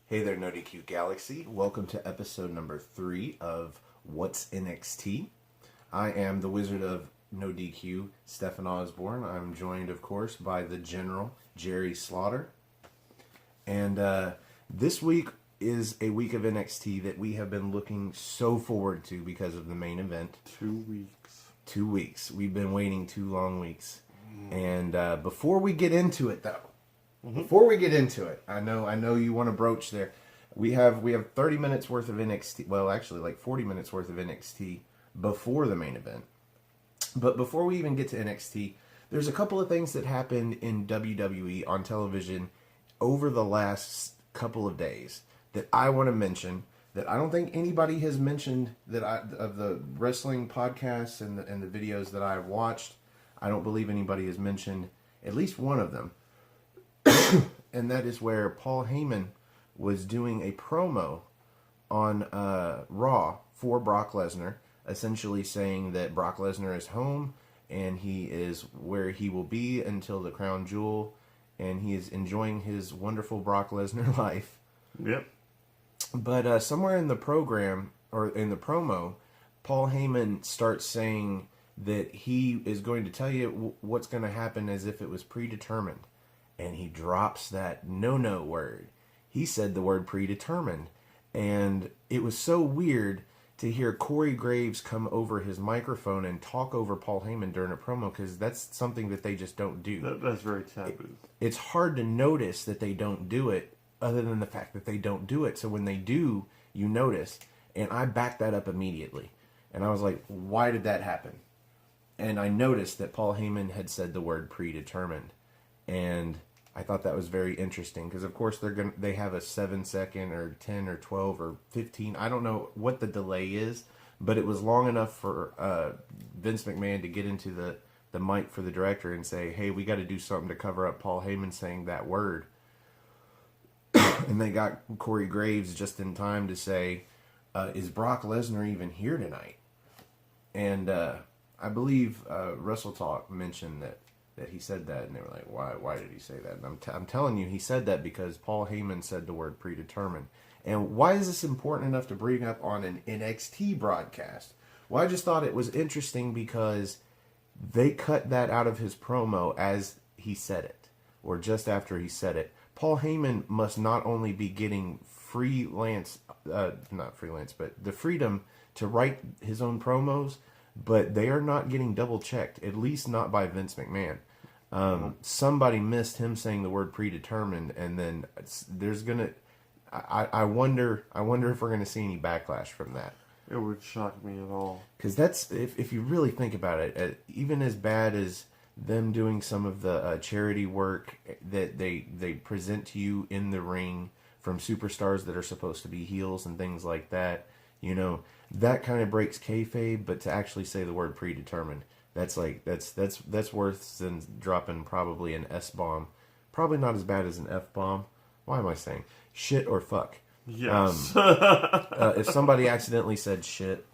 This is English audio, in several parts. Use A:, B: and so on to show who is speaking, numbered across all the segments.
A: Hey there, No DQ Galaxy. Welcome to episode number 3 of What's NXT. I am the Wizard of No DQ, Stephen Osborne. I'm joined, of course, by the General, Jerry Slaughter. And this week is a week of NXT that we have been looking so forward to because of the main event.
B: 2 weeks.
A: 2 weeks. We've been waiting 2 long weeks. And before we get into it, though, before we get into it, I know you want to broach there. We have 30 minutes worth of NXT. Well, actually, like 40 minutes worth of NXT before the main event. But before we even get to NXT, there's a couple of things that happened in WWE on television over the last couple of days that I want to mention. That I don't think anybody has mentioned of the wrestling podcasts and the videos that I've watched. I don't believe anybody has mentioned at least one of them. And that is where Paul Heyman was doing a promo on Raw for Brock Lesnar, essentially saying that Brock Lesnar is home and he is where he will be until the crown jewel, and he is enjoying his wonderful Brock Lesnar life.
B: Yep.
A: But somewhere in the program, or in the promo, Paul Heyman starts saying that he is going to tell you what's going to happen as if it was predetermined. And he drops that no word. He said the word predetermined. And it was so weird to hear Corey Graves come over his microphone and talk over Paul Heyman during a promo, because that's something that they just don't do.
B: That's very taboo.
A: It's hard to notice that they don't do it, other than the fact that they don't do it. So when they do, you notice. And I backed that up immediately. And I was like, why did that happen? And I noticed that Paul Heyman had said the word predetermined. And I thought that was very interesting, because of course they have a 7-second or 10 or 12 or 15. I don't know what the delay is, but it was long enough for Vince McMahon to get into the mic for the director and say, hey, we got to do something to cover up Paul Heyman saying that word. And they got Corey Graves just in time to say, is Brock Lesnar even here tonight? And I believe Wrestle Talk mentioned that he said that, and they were like, why did he say that? And I'm telling you, he said that because Paul Heyman said the word predetermined. And why is this important enough to bring up on an NXT broadcast? Well, I just thought it was interesting because they cut that out of his promo as he said it, or just after he said it. Paul Heyman must not only be getting not freelance, but the freedom to write his own promos, but they are not getting double checked, at least not by Vince McMahon. Somebody missed him saying the word predetermined, and then there's gonna. I wonder if we're gonna see any backlash from that.
B: It would shock me at all.
A: Because that's, if you really think about it, even as bad as them doing some of the charity work that they present to you in the ring from superstars that are supposed to be heels and things like that, you know, that kind of breaks kayfabe. But to actually say the word predetermined, that's worse than dropping probably an S-bomb. Probably not as bad as an F-bomb. Why am I saying shit or fuck?
B: Yes.
A: If somebody accidentally said shit,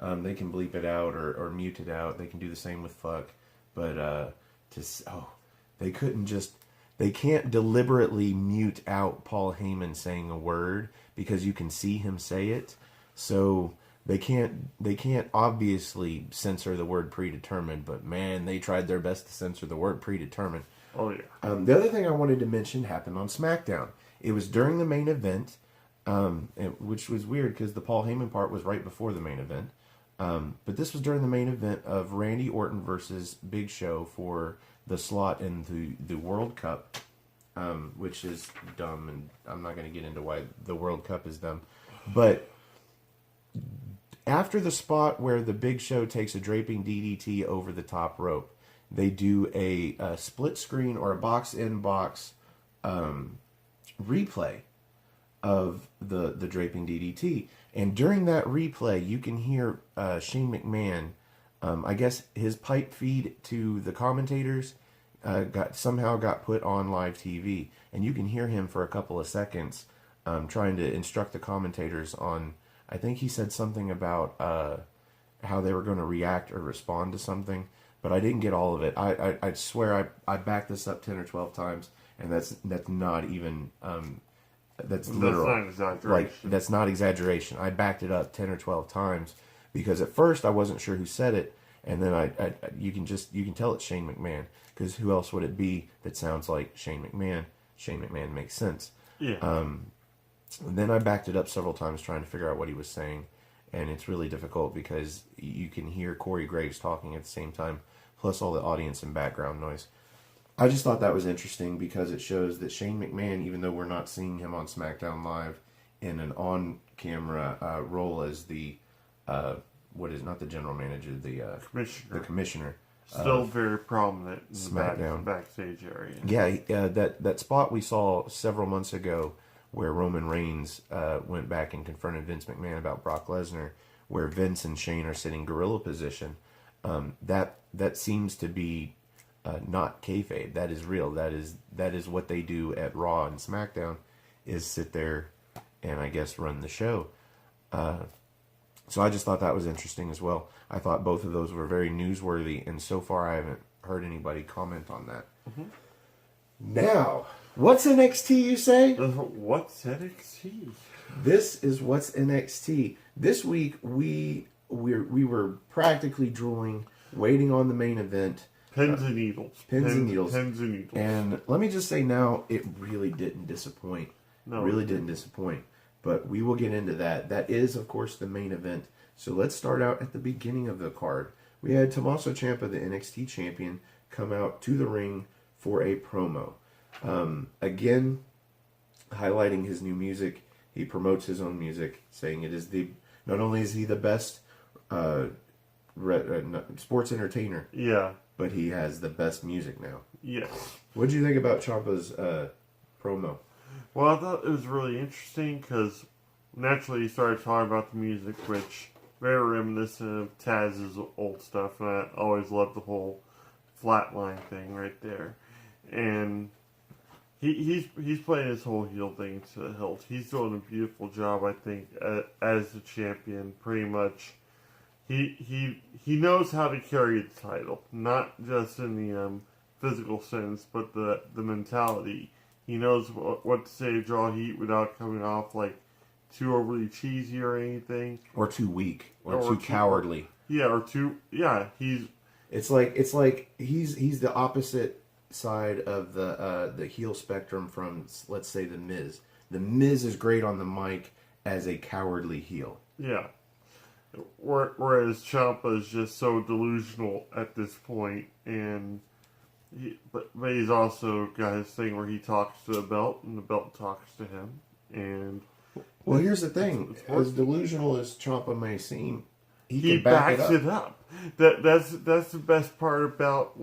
A: they can bleep it out or mute it out. They can do the same with fuck. But they can't deliberately mute out Paul Heyman saying a word because you can see him say it. So they can't obviously censor the word predetermined, but man, they tried their best to censor the word predetermined.
B: Oh yeah.
A: The other thing I wanted to mention happened on SmackDown. It was during the main event, which was weird because the Paul Heyman part was right before the main event. But this was during the main event of Randy Orton versus Big Show for the slot in the World Cup, which is dumb, and I'm not going to get into why the World Cup is dumb. But after the spot where the Big Show takes a draping DDT over the top rope, they do a split screen or a box-in-box replay of the draping DDT. And during that replay, you can hear Shane McMahon, I guess his pipe feed to the commentators got put on live TV. And you can hear him for a couple of seconds trying to instruct the commentators on, I think he said something about how they were going to react or respond to something. But I didn't get all of it. I swear I backed this up 10 or 12 times, and that's not even That's literal.
B: That's not exaggeration.
A: Like, that's not exaggeration. I backed it up 10 or 12 times because at first I wasn't sure who said it, and then you can tell it's Shane McMahon, because who else would it be that sounds like Shane McMahon? Shane McMahon makes sense.
B: Yeah.
A: And then I backed it up several times trying to figure out what he was saying, and it's really difficult because you can hear Corey Graves talking at the same time, plus all the audience and background noise. I just thought that was interesting because it shows that Shane McMahon, even though we're not seeing him on SmackDown Live in an on-camera role as the, not the general manager, the commissioner.
B: Still very prominent in
A: SmackDown.
B: the backstage area.
A: Yeah, that spot we saw several months ago where Roman Reigns went back and confronted Vince McMahon about Brock Lesnar, where Vince and Shane are sitting gorilla position. That seems to be not kayfabe. That is real. That is what they do at Raw and SmackDown, is sit there and I guess run the show. So I just thought that was interesting as well. I thought both of those were very newsworthy, and so far I haven't heard anybody comment on that. Mm-hmm. Now, what's NXT, you say?
B: What's NXT?
A: This is what's NXT. This week we were practically drooling, waiting on the main event.
B: Pins and needles.
A: Pins and needles.
B: Pins and needles.
A: And let me just say now, it really didn't disappoint.
B: No,
A: really didn't disappoint. But we will get into that. That is, of course, the main event. So let's start out at the beginning of the card. We had Tommaso Ciampa, the NXT champion, come out to the ring for a promo. Again, highlighting his new music. He promotes his own music, saying it is not only is he the best sports entertainer,
B: yeah,
A: but he has the best music now.
B: Yes.
A: What did you think about Ciampa's promo?
B: Well, I thought it was really interesting because naturally he started talking about the music, which very reminiscent of Taz's old stuff, and I always loved the whole flatline thing right there. And he's playing his whole heel thing to the hilt. He's doing a beautiful job, I think, as the champion. Pretty much, he knows how to carry the title, not just in the physical sense, but the mentality. He knows what to say to draw heat without coming off like too overly cheesy or anything,
A: or too weak, or too cowardly. It's like he's the opposite side of the heel spectrum from, let's say, the Miz. The Miz is great on the mic as a cowardly heel.
B: Yeah. Whereas Ciampa is just so delusional at this point, and but he's also got his thing where he talks to the belt and the belt talks to him. And
A: well, here's the thing: as delusional as Ciampa may seem,
B: he backs it up. That's the best part about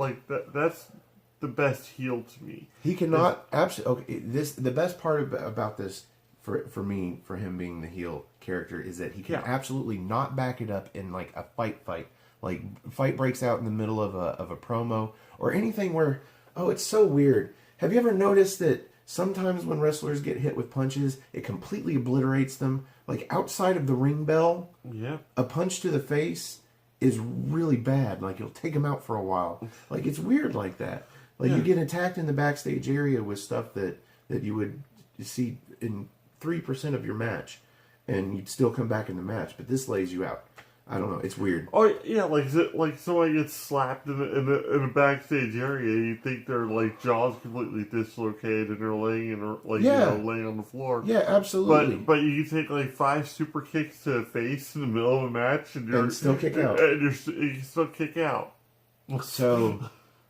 B: that's the best heel to me.
A: He cannot absolutely. Okay, the best part about this for me, for him being the heel character, is that he can absolutely not back it up in like a fight. Like, fight breaks out in the middle of a promo or anything where, it's so weird. Have you ever noticed that sometimes when wrestlers get hit with punches, it completely obliterates them? Like, outside of the ring bell, a punch to the face is really bad. Like, it'll take them out for a while. Like, it's weird like that. Like, you get attacked in the backstage area with stuff that you would see in 3% of your match, and you'd still come back in the match. But this lays you out. I don't know. It's weird.
B: Oh yeah, like somebody gets slapped in a backstage area. You think their jaws completely dislocated and they're laying laying on the floor.
A: Yeah, absolutely.
B: But you take 5 super kicks to the face in the middle of a match and
A: still kick out.
B: And you still kick out.
A: So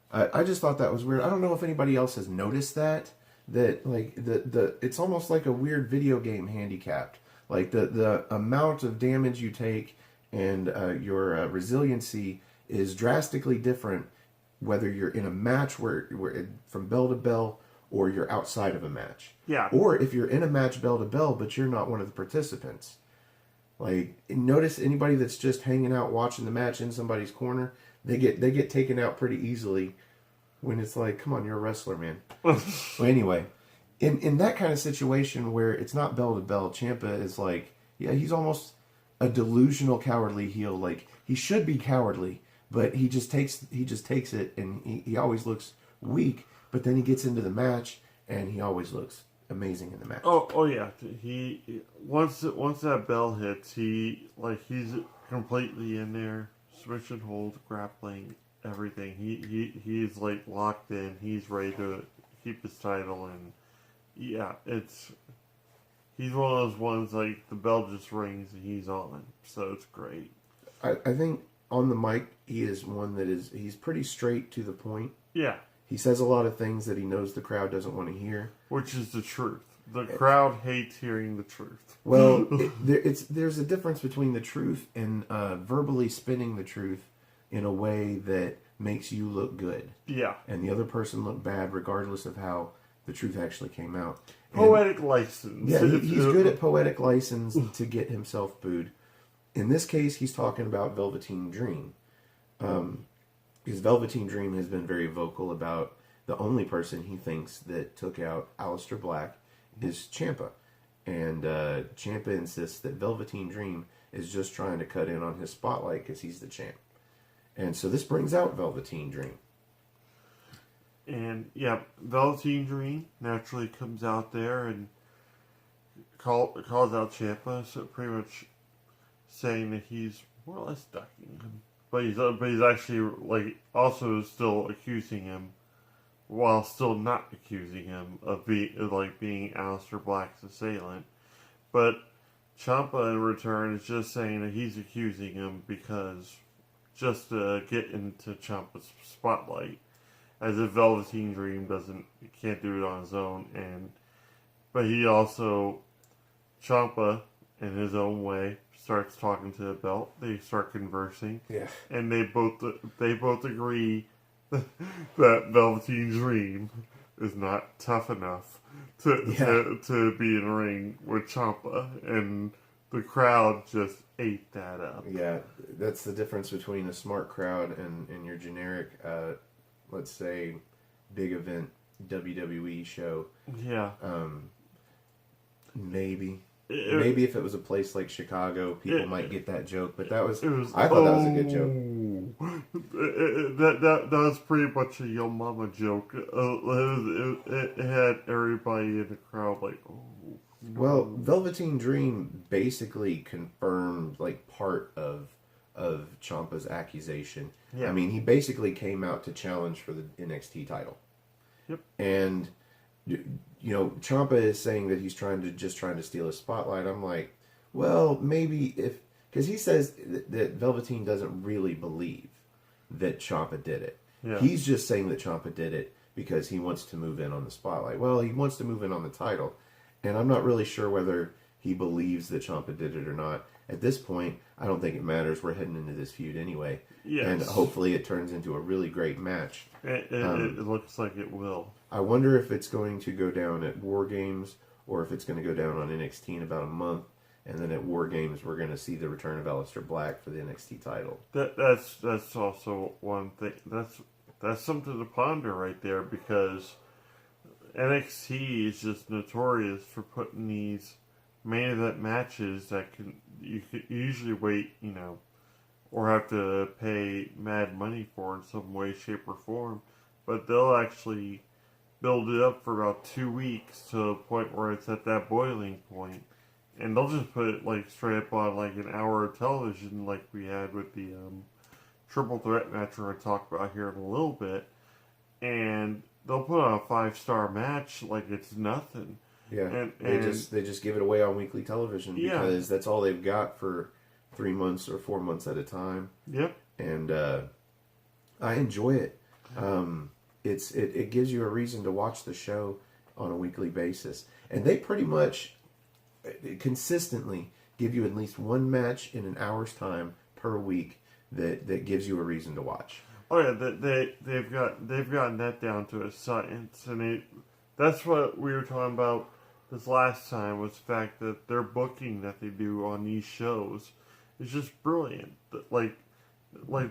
A: I just thought that was weird. I don't know if anybody else has noticed that it's almost like a weird video game handicapped. Like the amount of damage you take and your resiliency is drastically different whether you're in a match where from bell to bell or you're outside of a match.
B: Yeah.
A: Or if you're in a match bell to bell but you're not one of the participants. Like, notice anybody that's just hanging out watching the match in somebody's corner, they get taken out pretty easily when it's like, come on, you're a wrestler, man. Well, anyway, in that kind of situation where it's not bell to bell, Ciampa is like, he's almost a delusional cowardly heel. Like, he should be cowardly, but he just takes it, and he always looks weak. But then he gets into the match, and he always looks amazing in the match.
B: Oh yeah. He once that bell hits, he's completely in there, switch and hold, grappling, everything. He's like locked in. He's ready to keep his title, and yeah, he's one of those ones like the bell just rings and he's on. So it's great.
A: I think on the mic he is one that he's pretty straight to the point.
B: Yeah.
A: He says a lot of things that he knows the crowd doesn't want to hear.
B: Which is the truth. The crowd hates hearing the truth.
A: Well, there's a difference between the truth and verbally spinning the truth in a way that makes you look good.
B: Yeah.
A: And the other person look bad regardless of how the truth actually came out.
B: Poetic license.
A: Yeah, he's good at poetic license to get himself booed. In this case, he's talking about Velveteen Dream. Because Velveteen Dream has been very vocal about the only person he thinks that took out Aleister Black is Ciampa. And Ciampa insists that Velveteen Dream is just trying to cut in on his spotlight because he's the champ. And so this brings out Velveteen Dream.
B: And yeah, Velveteen Dream naturally comes out there and calls out Ciampa, so pretty much saying that he's more or less ducking him. But he's actually like also still accusing him, while still not accusing him of being Aleister Black's assailant. But Ciampa in return is just saying that he's accusing him because just to get into Ciampa's spotlight, as if Velveteen Dream can't do it on his own. But he also, Ciampa in his own way, starts talking to the belt. They start conversing.
A: Yeah.
B: And they both agree that Velveteen Dream is not tough enough to be in a ring with Ciampa, and the crowd just ate that up.
A: Yeah, that's the difference between a smart crowd and your generic, let's say, big event WWE show.
B: Yeah.
A: Maybe if it was a place like Chicago, people might get that joke. But I thought that was a good joke.
B: That was pretty much a Yo Mama joke. It had everybody in the crowd like, oh. No.
A: Well, Velveteen Dream basically confirmed like part of Ciampa's accusation. Yeah. I mean, he basically came out to challenge for the NXT title.
B: Yep.
A: And Ciampa is saying that he's trying to steal his spotlight. I'm like, well, maybe because he says that Velveteen doesn't really believe that Ciampa did it. Yeah. He's just saying that Ciampa did it because he wants to move in on the spotlight. Well, he wants to move in on the title. And I'm not really sure whether he believes that Ciampa did it or not. At this point, I don't think it matters. We're heading into this feud anyway. Yes. And hopefully it turns into a really great match.
B: It looks like it will.
A: I wonder if it's going to go down at War Games or if it's going to go down on NXT in about a month. And then at War Games, we're going to see the return of Aleister Black for the NXT title.
B: That's also one thing. That's something to ponder right there, because NXT is just notorious for putting these main event matches that you could usually wait, or have to pay mad money for in some way, shape, or form. But they'll actually build it up for about 2 weeks to the point where it's at that boiling point. And they'll just put it like straight up on like an hour of television, like we had with the triple threat match we're going to talk about here in a little bit. And they'll put on a 5-star match like it's nothing.
A: Yeah, and they just give it away on weekly television because that's all they've got for 3 months or 4 months at a time.
B: Yep.
A: And I enjoy it. It gives you a reason to watch the show on a weekly basis, and they pretty much consistently give you at least one match in an hour's time per week that gives you a reason to watch.
B: Oh yeah, they've gotten that down to a science, and that's what we were talking about this last time, was the fact that their booking that they do on these shows is just brilliant. Like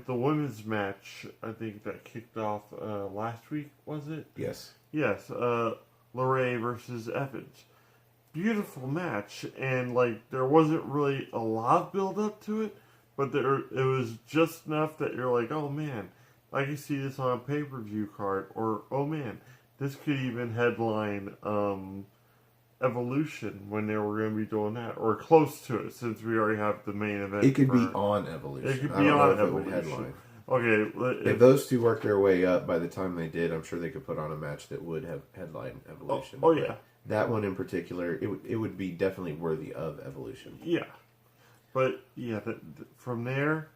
B: the women's match, I think that kicked off last week, was it?
A: Yes.
B: Yes, LeRae versus Evans. Beautiful match, and there wasn't really a lot of build up to it, but it was just enough that you're like, oh man, I can see this on a pay-per-view card, or oh man, this could even headline Evolution when they were going to be doing that, or close to it, since we already have the main event.
A: It could be on Evolution.
B: It could
A: I
B: be
A: don't
B: on
A: know if
B: Evolution.
A: it would headline.
B: Okay,
A: If those two worked their way up by the time they did, I'm sure they could put on a match that would have headline Evolution.
B: Oh yeah.
A: That one in particular, it would be definitely worthy of Evolution.
B: Yeah. But, yeah, from there...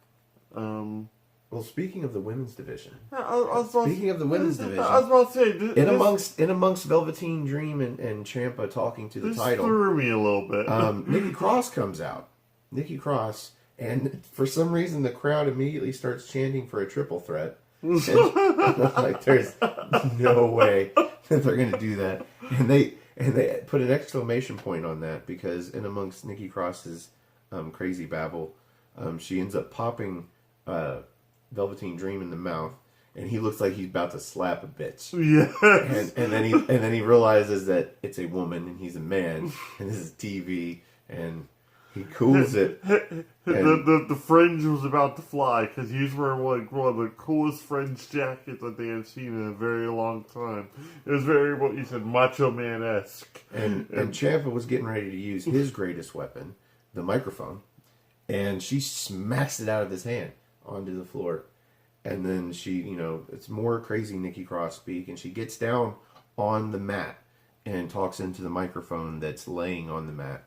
A: Well, speaking of the women's division.
B: Speaking
A: of the women's division.
B: I was about to say...
A: In amongst Velveteen Dream and Ciampa talking to the title.
B: This threw me a little bit.
A: Nikki Cross comes out. Nikki Cross... And for some reason, the crowd immediately starts chanting for a triple threat. And, like, there's no way that they're going to do that. And they put an exclamation point on that because in amongst Nikki Cross's crazy babble, she ends up popping Velveteen Dream in the mouth, and he looks like he's about to slap a bitch.
B: Yes.
A: And then he realizes that it's a woman and he's a man, and this is TV, and he cools it.
B: The fringe was about to fly because he's wearing one of the coolest fringe jackets that they have seen in a very long time. It was very, what you said, Macho Man-esque.
A: And Ciampa was getting ready to use his greatest weapon, the microphone, and she smacks it out of his hand onto the floor. And then she, it's more crazy Nikki Cross speak, and she gets down on the mat and talks into the microphone that's laying on the mat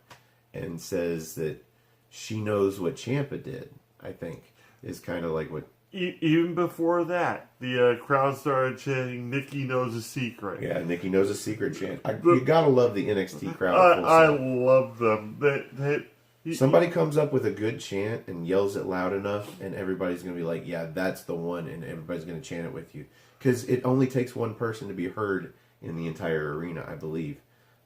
A: and says that she knows what Ciampa did, I think, is kind of like what...
B: Even before that, the crowd started chanting, Nikki knows a secret.
A: Yeah, Nikki knows a secret chant. You gotta love the NXT crowd.
B: I love them.
A: Somebody comes up with a good chant and yells it loud enough, and everybody's going to be like, yeah, that's the one, and everybody's going to chant it with you. Because it only takes one person to be heard in the entire arena, I believe.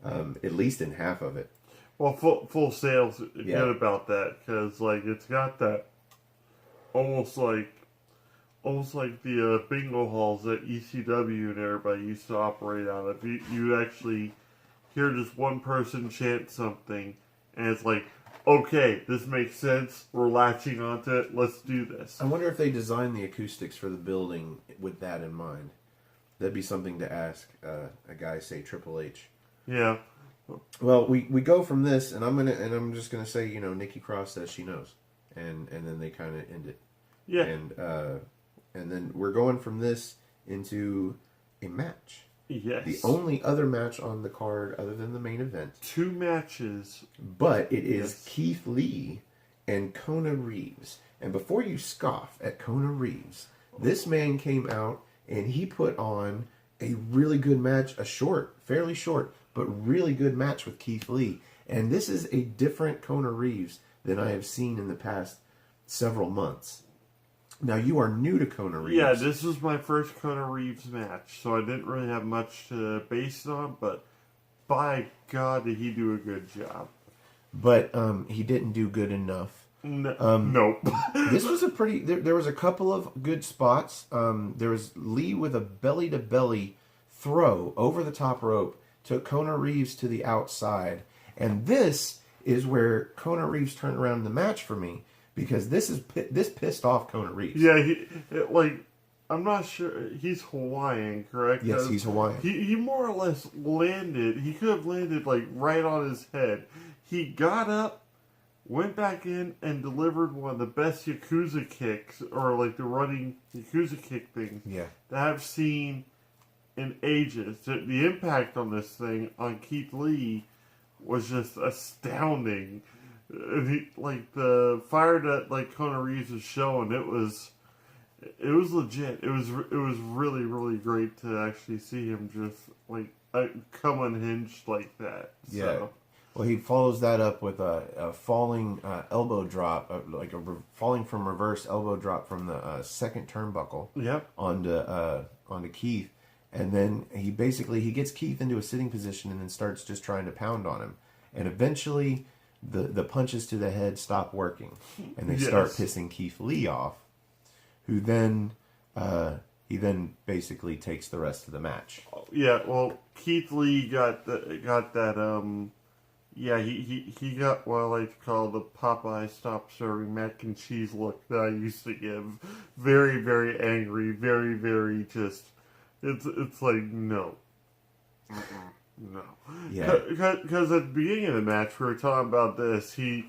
A: At least in half of it.
B: Well, Full Sail's good about that, because it's got that almost like the bingo halls that ECW and everybody used to operate out of. You actually hear just one person chant something, and it's like, okay, this makes sense. We're latching onto it. Let's do this.
A: I wonder if they designed the acoustics for the building with that in mind. That'd be something to ask a guy, say Triple H.
B: Yeah.
A: Well, we go from this, and I'm just gonna say, Nikki Cross says she knows, and then they kind of end it.
B: Yeah.
A: And then we're going from this into a match.
B: Yes.
A: The only other match on the card other than the main event.
B: 2 matches.
A: But it is Keith Lee and Kona Reeves. And before you scoff at Kona Reeves, this man came out and he put on a really good match, fairly short, but really good match with Keith Lee. And this is a different Kona Reeves than I have seen in the past several months. Now, you are new to Kona Reeves.
B: Yeah, this was my first Kona Reeves match, so I didn't really have much to base it on, but by God, did he do a good job.
A: But he didn't do good enough.
B: Nope.
A: This was a pretty... There was a couple of good spots. There was Lee with a belly-to-belly throw over the top rope, took Kona Reeves to the outside. And this is where Kona Reeves turned around in the match for me. Because this pissed off Kona Reeves.
B: Yeah, I'm not sure. He's Hawaiian, correct?
A: Yes, he's Hawaiian.
B: He more or less landed. He could have landed right on his head. He got up, went back in, and delivered one of the best Yakuza kicks, or the running Yakuza kick things that I've seen in ages. The impact on this thing on Keith Lee was just astounding. The fire that Kona Reeves was showing, it was legit. It was really, really great to actually see him just come unhinged like that. So.
A: Yeah. Well, he follows that up with a falling elbow drop, falling from reverse elbow drop from the second turnbuckle.
B: Yep.
A: Onto Keith, and then he gets Keith into a sitting position and then starts just trying to pound on him, and eventually. The punches to the head stop working, and they start pissing Keith Lee off, who then he basically takes the rest of the match.
B: Yeah, well, Keith Lee got that. He got what I like to call the Popeye stop serving mac and cheese look that I used to give. Very, very angry. Very, very just. It's like no. No.
A: Yeah.
B: Because at the beginning of the match, we were talking about this. He,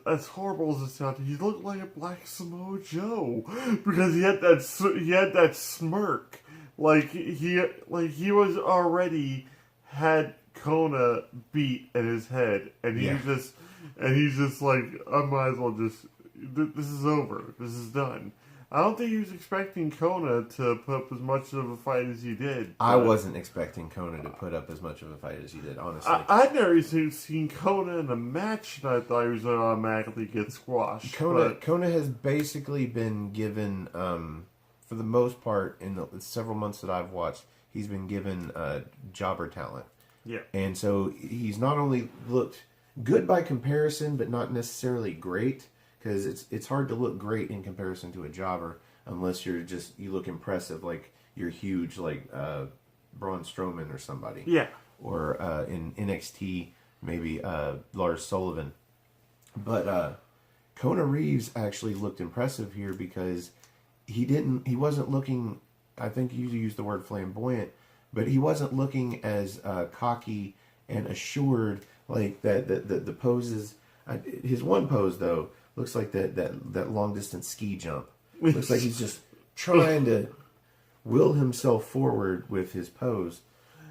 B: as horrible as it sounded, he looked like a Black Samoa Joe because he had that smirk, like he was already had Kona beat in his head, and he's just like, I might as well just, this is over, this is done. I don't think he was expecting Kona to put up as much of a fight as he did.
A: I wasn't expecting Kona to put up as much of a fight as he did, honestly.
B: I'd never seen Kona in a match, and I thought he was going to automatically get squashed.
A: Kona has basically been given, for the most part, in the several months that I've watched, he's been given jobber talent.
B: Yeah.
A: And so he's not only looked good by comparison, but not necessarily great. Because it's hard to look great in comparison to a jobber unless you look impressive, like you're huge, like Braun Strowman or somebody.
B: Yeah.
A: Or in NXT, maybe Lars Sullivan. But Kona Reeves actually looked impressive here because he wasn't looking, I think you used the word flamboyant, but he wasn't looking as cocky and assured like that the poses. His one pose though looks like that long distance ski jump. Looks like he's just trying to will himself forward with his pose.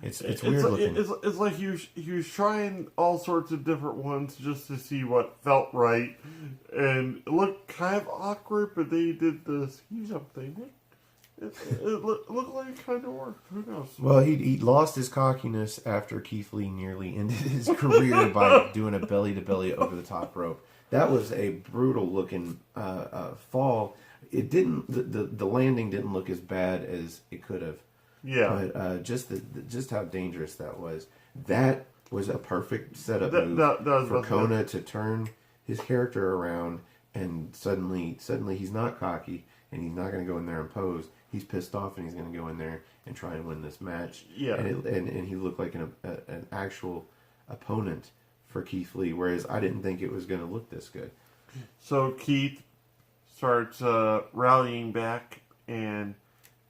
A: It's weird looking.
B: It's like he was trying all sorts of different ones just to see what felt right, and it looked kind of awkward. But they did the ski jump thing. It looked like it kind of worked. Who knows?
A: Well, he lost his cockiness after Keith Lee nearly ended his career by doing a belly to belly over the top rope. That was a brutal looking fall. It didn't. The landing didn't look as bad as it could have.
B: Yeah.
A: But just how dangerous that was. That was a perfect setup move for Kona to turn his character around, and suddenly he's not cocky and he's not going to go in there and pose. He's pissed off and he's going to go in there and try and win this match.
B: Yeah.
A: And he looked like an actual opponent for Keith Lee, whereas I didn't think it was going to look this good.
B: So Keith starts rallying back and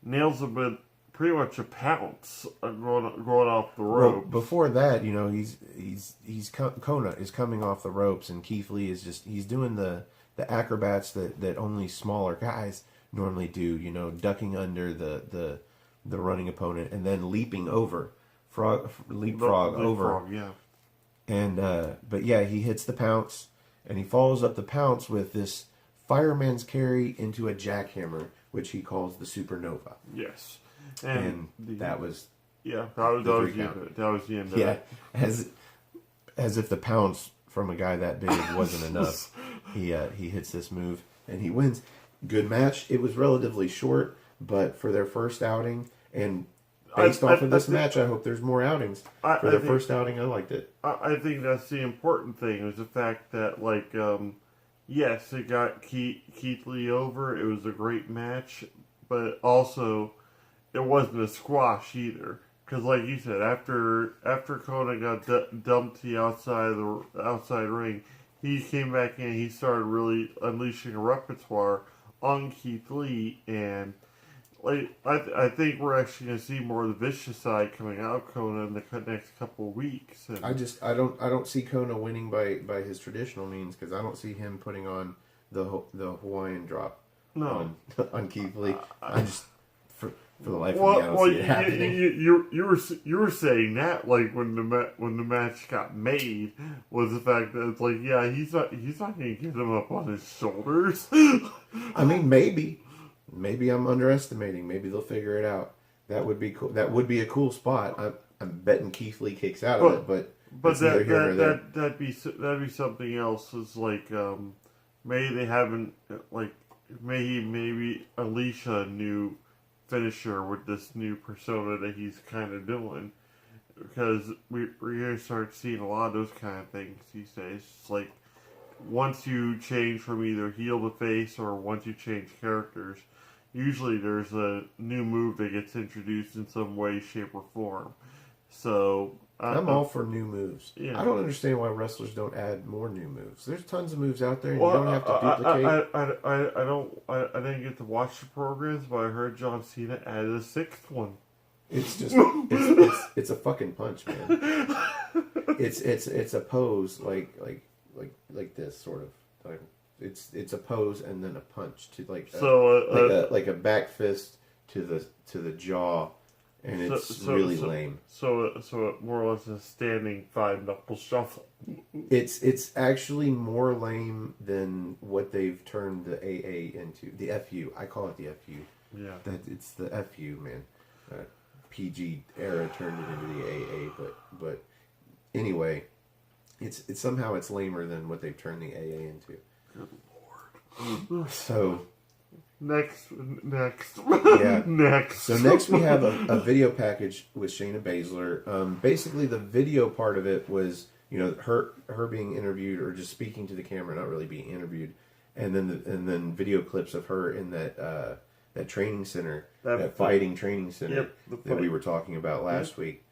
B: nails him with pretty much a pounce going off the rope.
A: Well, before that, Kona is coming off the ropes, and Keith Lee is he's doing the acrobats that only smaller guys normally do. Ducking under the running opponent and then leaping over, leapfrog over.
B: Yeah.
A: And but yeah, he hits the pounce, and he follows up the pounce with this fireman's carry into a jackhammer, which he calls the supernova.
B: Yes,
A: that was
B: that was the end of it.
A: As if the pounce from a guy that big wasn't enough, he hits this move and he wins. Good match. It was relatively short, but for their first outing and based off of this match, I hope there's more outings. For their first outing, I liked it.
B: I think that's the important thing, is the fact that, yes, it got Keith Lee over. It was a great match, but also it wasn't a squash either. Because, like you said, after Kona got dumped to the outside ring, he came back in. He started really unleashing a repertoire on Keith Lee, and I think we're actually going to see more of the vicious side coming out of Kona in the next couple of weeks. And
A: I don't see Kona winning by his traditional means, because I don't see him putting on the Hawaiian drop on Keith Lee. I just for the life of me, I don't see it happening.
B: You were saying that when the match got made was the fact that it's like, yeah, he's not going to get him up on his shoulders.
A: I mean, maybe I'm underestimating. Maybe they'll figure it out. That would be cool. That would be a cool spot. I'm betting Keith Lee kicks out of it, but
B: that'd be something else. Is maybe they haven't maybe unleash a new finisher with this new persona that he's kind of doing, because we're going to start seeing a lot of those kind of things these days. It's like, once you change from either heel to face, or once you change characters, usually there's a new move that gets introduced in some way, shape, or form. So
A: I'm all for new moves.
B: Yeah.
A: I don't understand why wrestlers don't add more new moves. There's tons of moves out there, and you don't have to duplicate.
B: I didn't get to watch the programs, but I heard John Cena added a sixth one.
A: It's just it's a fucking punch, man. It's a pose like this sort of. Like, it's a pose and then a punch to like a back fist to the jaw, and it's really lame.
B: So more or less a standing five knuckle shuffle.
A: It's actually more lame than what they've turned the AA into. The FU. I call it the FU.
B: Yeah.
A: It's the FU, man. PG era turned it into the AA, but anyway, it's somehow it's lamer than what they've turned the AA into.
B: Good Lord.
A: So
B: next.
A: Yeah.
B: Next.
A: So next we have a video package with Shayna Baszler. Basically, the video part of it was, you know, her being interviewed or just speaking to the camera, not really being interviewed, and then video clips of her in that training center, that fighting training center that we were talking about last week.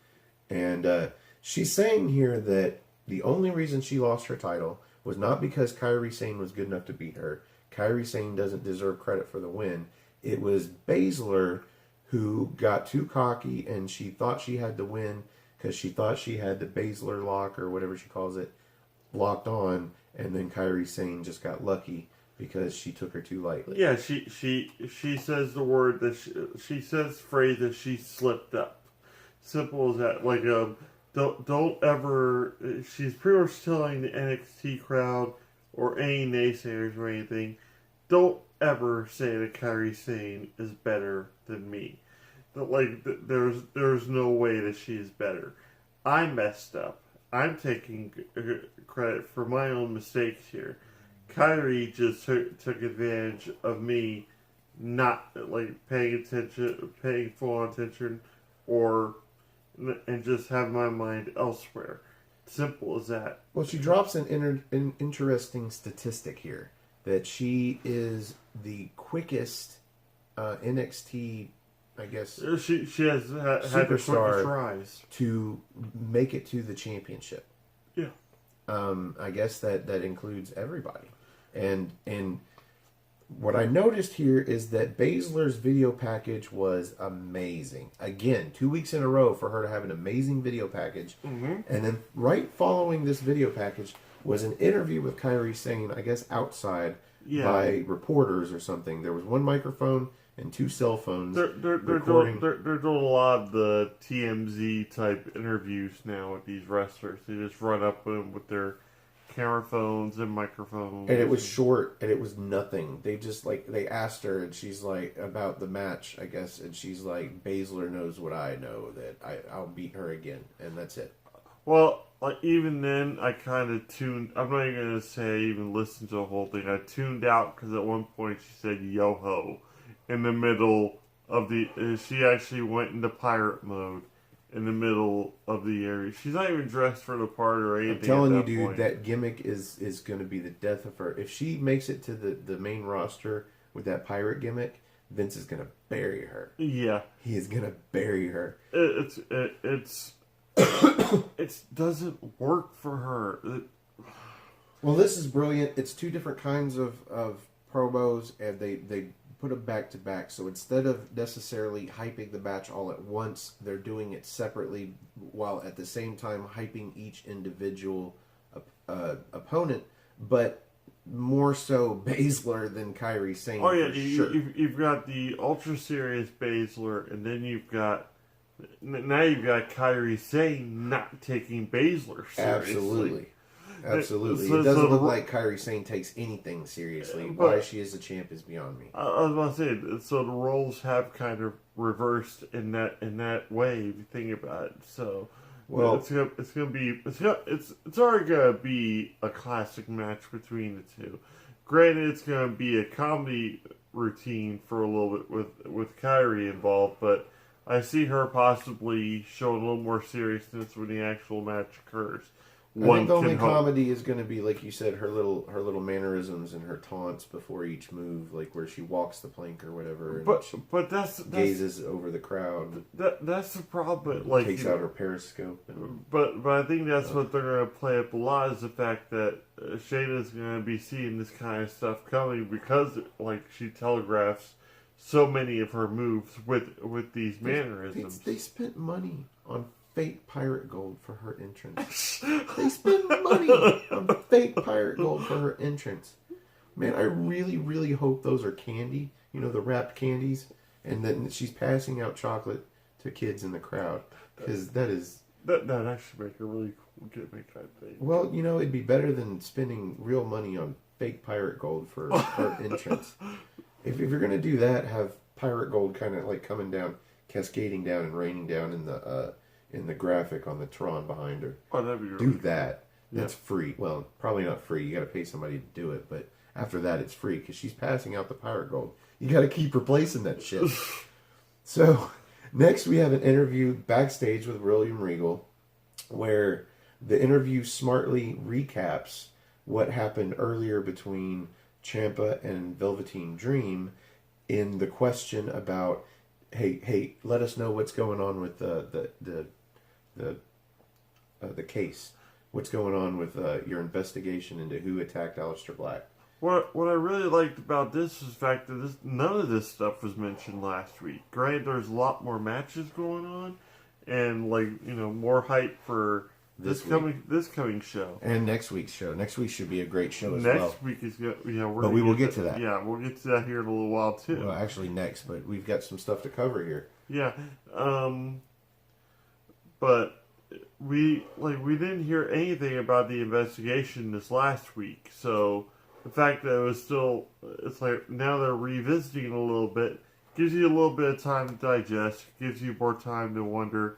A: And she's saying here that the only reason she lost her title was not because Kairi Sane was good enough to beat her. Kairi Sane doesn't deserve credit for the win. It was Baszler who got too cocky and she thought she had the win because she thought she had the Baszler lock or whatever she calls it locked on, and then Kairi Sane just got lucky because she took her too lightly.
B: Yeah, she says the word that she says phrase that she slipped up. Simple as that. Like don't ever. She's pretty much telling the NXT crowd or any naysayers or anything, don't ever say that Kairi Sane is better than me. There's no way that she is better. I messed up. I'm taking credit for my own mistakes here. Kairi just took advantage of me not paying full attention, and just have my mind elsewhere. Simple as that.
A: Well, she drops an interesting statistic here that she is the quickest NXT, I guess.
B: She has had the quickest rise
A: to make it to the championship.
B: Yeah.
A: I guess that includes everybody. And what I noticed here is that Baszler's video package was amazing. Again, 2 weeks in a row for her to have an amazing video package.
B: Mm-hmm.
A: And then right following this video package was an interview with Kairi Sane, I guess outside, by reporters or something. There was one microphone and two cell phones.
B: They're doing a lot of the TMZ type interviews now with these wrestlers. They just run up with their camera phones and microphones.
A: And it was short, and it was nothing. They just, they asked her, and she's like, about the match, I guess, and she's like, Baszler knows what I know, that I'll beat her again, and that's it.
B: Well, even then, I kind of tuned, I'm not even going to say even listen to the whole thing. I tuned out, because at one point she said, yo-ho, in the middle of she actually went into pirate mode in the middle of the area. She's not even dressed for the part or anything.
A: I'm telling you, dude, that gimmick is going to be the death of her. If she makes it to the main roster with that pirate gimmick, Vince is going to bury her.
B: Yeah.
A: He is going to bury her.
B: It doesn't work for her.
A: Well, this is brilliant. It's two different kinds of promos, and they put them back to back. So instead of necessarily hyping the match all at once, they're doing it separately while at the same time hyping each individual opponent, but more so Baszler than Kairi Sane.
B: Oh yeah,
A: sure.
B: You've got the ultra serious Baszler, and then you've got Kairi Sane not taking Baszler seriously.
A: Absolutely. It doesn't look like Kairi Sane takes anything seriously. Why she is a champ is beyond me.
B: I was about to say, so the roles have kind of reversed in that way, if you think about it. So, well, it's already gonna be a classic match between the two. Granted, it's gonna be a comedy routine for a little bit with Kairi involved, but I see her possibly showing a little more seriousness when the actual match occurs.
A: I think the only comedy is going to be, like you said, her little mannerisms and her taunts before each move, like where she walks the plank or whatever. And
B: but that's
A: gazes over the crowd.
B: That's the problem. Like,
A: takes out her periscope.
B: But I think that's what they're going to play up a lot, is the fact that Shayna's going to be seeing this kind of stuff coming because, like, she telegraphs so many of her moves with these mannerisms.
A: They spent money on fake pirate gold for her entrance. They spent money on fake pirate gold for her entrance. Man, I really, really hope those are candy. You know, the wrapped candies. And then she's passing out chocolate to kids in the crowd. Because that is...
B: That'd actually make a really cool gimmick, I think.
A: Well, you know, it'd be better than spending real money on fake pirate gold for her entrance. If you're going to do that, have pirate gold kind of like coming down, cascading down and raining down in the graphic on the Tron behind her.
B: Oh, that'd be
A: Do that. That's free. Well, probably not free. You got to pay somebody to do it. But after that, it's free because she's passing out the pirate gold. You got to keep replacing that shit. So next, we have an interview backstage with William Regal, where the interview smartly recaps what happened earlier between Ciampa and Velveteen Dream in the question about, hey, let us know what's going on with the case. What's going on with your investigation into who attacked Aleister Black?
B: What I really liked about this is the fact that none of this stuff was mentioned last week. Granted, there's a lot more matches going on, and more hype for this coming show
A: and next week's show. Next week should be a great show as
B: well.
A: well.
B: Next week is good.
A: But we will get to that.
B: Yeah, we'll get to that here in a little while too.
A: Well, actually next, but we've got some stuff to cover here.
B: Yeah, but we didn't hear anything about the investigation this last week, so. The fact that it was still, it's like now they're revisiting a little bit, gives you a little bit of time to digest, gives you more time to wonder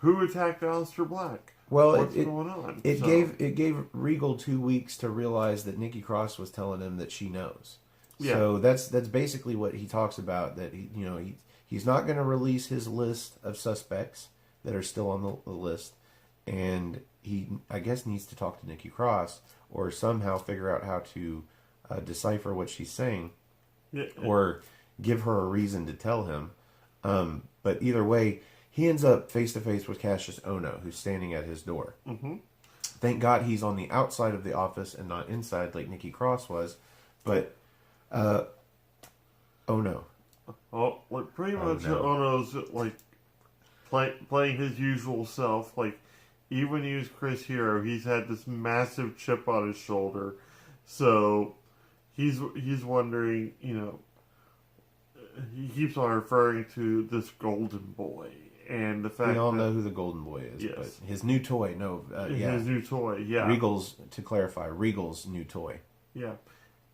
B: who attacked Aleister Black.
A: Well,
B: what's going on?
A: It gave Regal 2 weeks to realize that Nikki Cross was telling him that she knows. Yeah. So that's basically what he talks about. That he's not going to release his list of suspects that are still on the list, and he, I guess, needs to talk to Nikki Cross or somehow figure out how to decipher what she's saying, or give her a reason to tell him. But either way, he ends up face to face with Cassius Ohno, who's standing at his door. Mm-hmm. Thank God he's on the outside of the office and not inside like Nikki Cross was. But Ohno.
B: Oh, pretty much Ohno's playing his usual self. Even when he was Chris Hero, he's had this massive chip on his shoulder. So he's wondering, he keeps on referring to this golden boy. And the fact
A: we all know who the golden boy is. Yes. But his new toy,
B: his new toy, yeah.
A: Regal's, to clarify, Regal's new toy.
B: Yeah.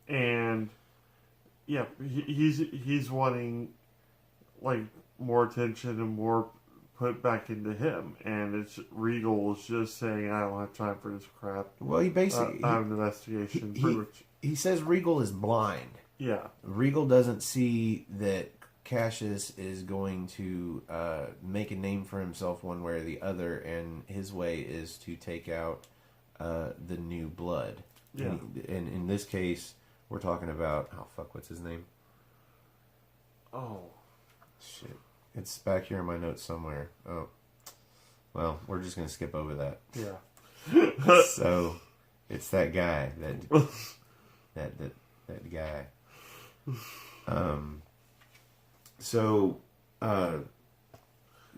B: And, yeah, he's wanting, more attention and more put back into him, and it's Regal is just saying, I don't have time for this crap.
A: Well, he basically
B: I have an investigation.
A: He says Regal is blind.
B: Yeah,
A: Regal doesn't see that Cassius is going to make a name for himself one way or the other, and his way is to take out the new blood.
B: Yeah,
A: and in this case, we're talking about what's his name?
B: Oh,
A: shit. It's back here in my notes somewhere. Oh, well, we're just gonna skip over that.
B: Yeah.
A: So, it's that guy that guy. So,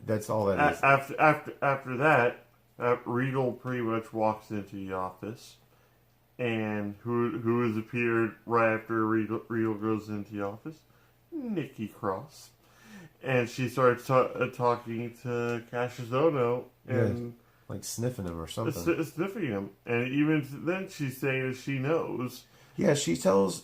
A: that's all that is.
B: After that, Regal pretty much walks into the office, and who has appeared right after Regal goes into the office? Nikki Cross. And she starts talking to Cassius Ohno and
A: sniffing him or something.
B: Sniffing him, and even then she's saying that she knows.
A: Yeah, she tells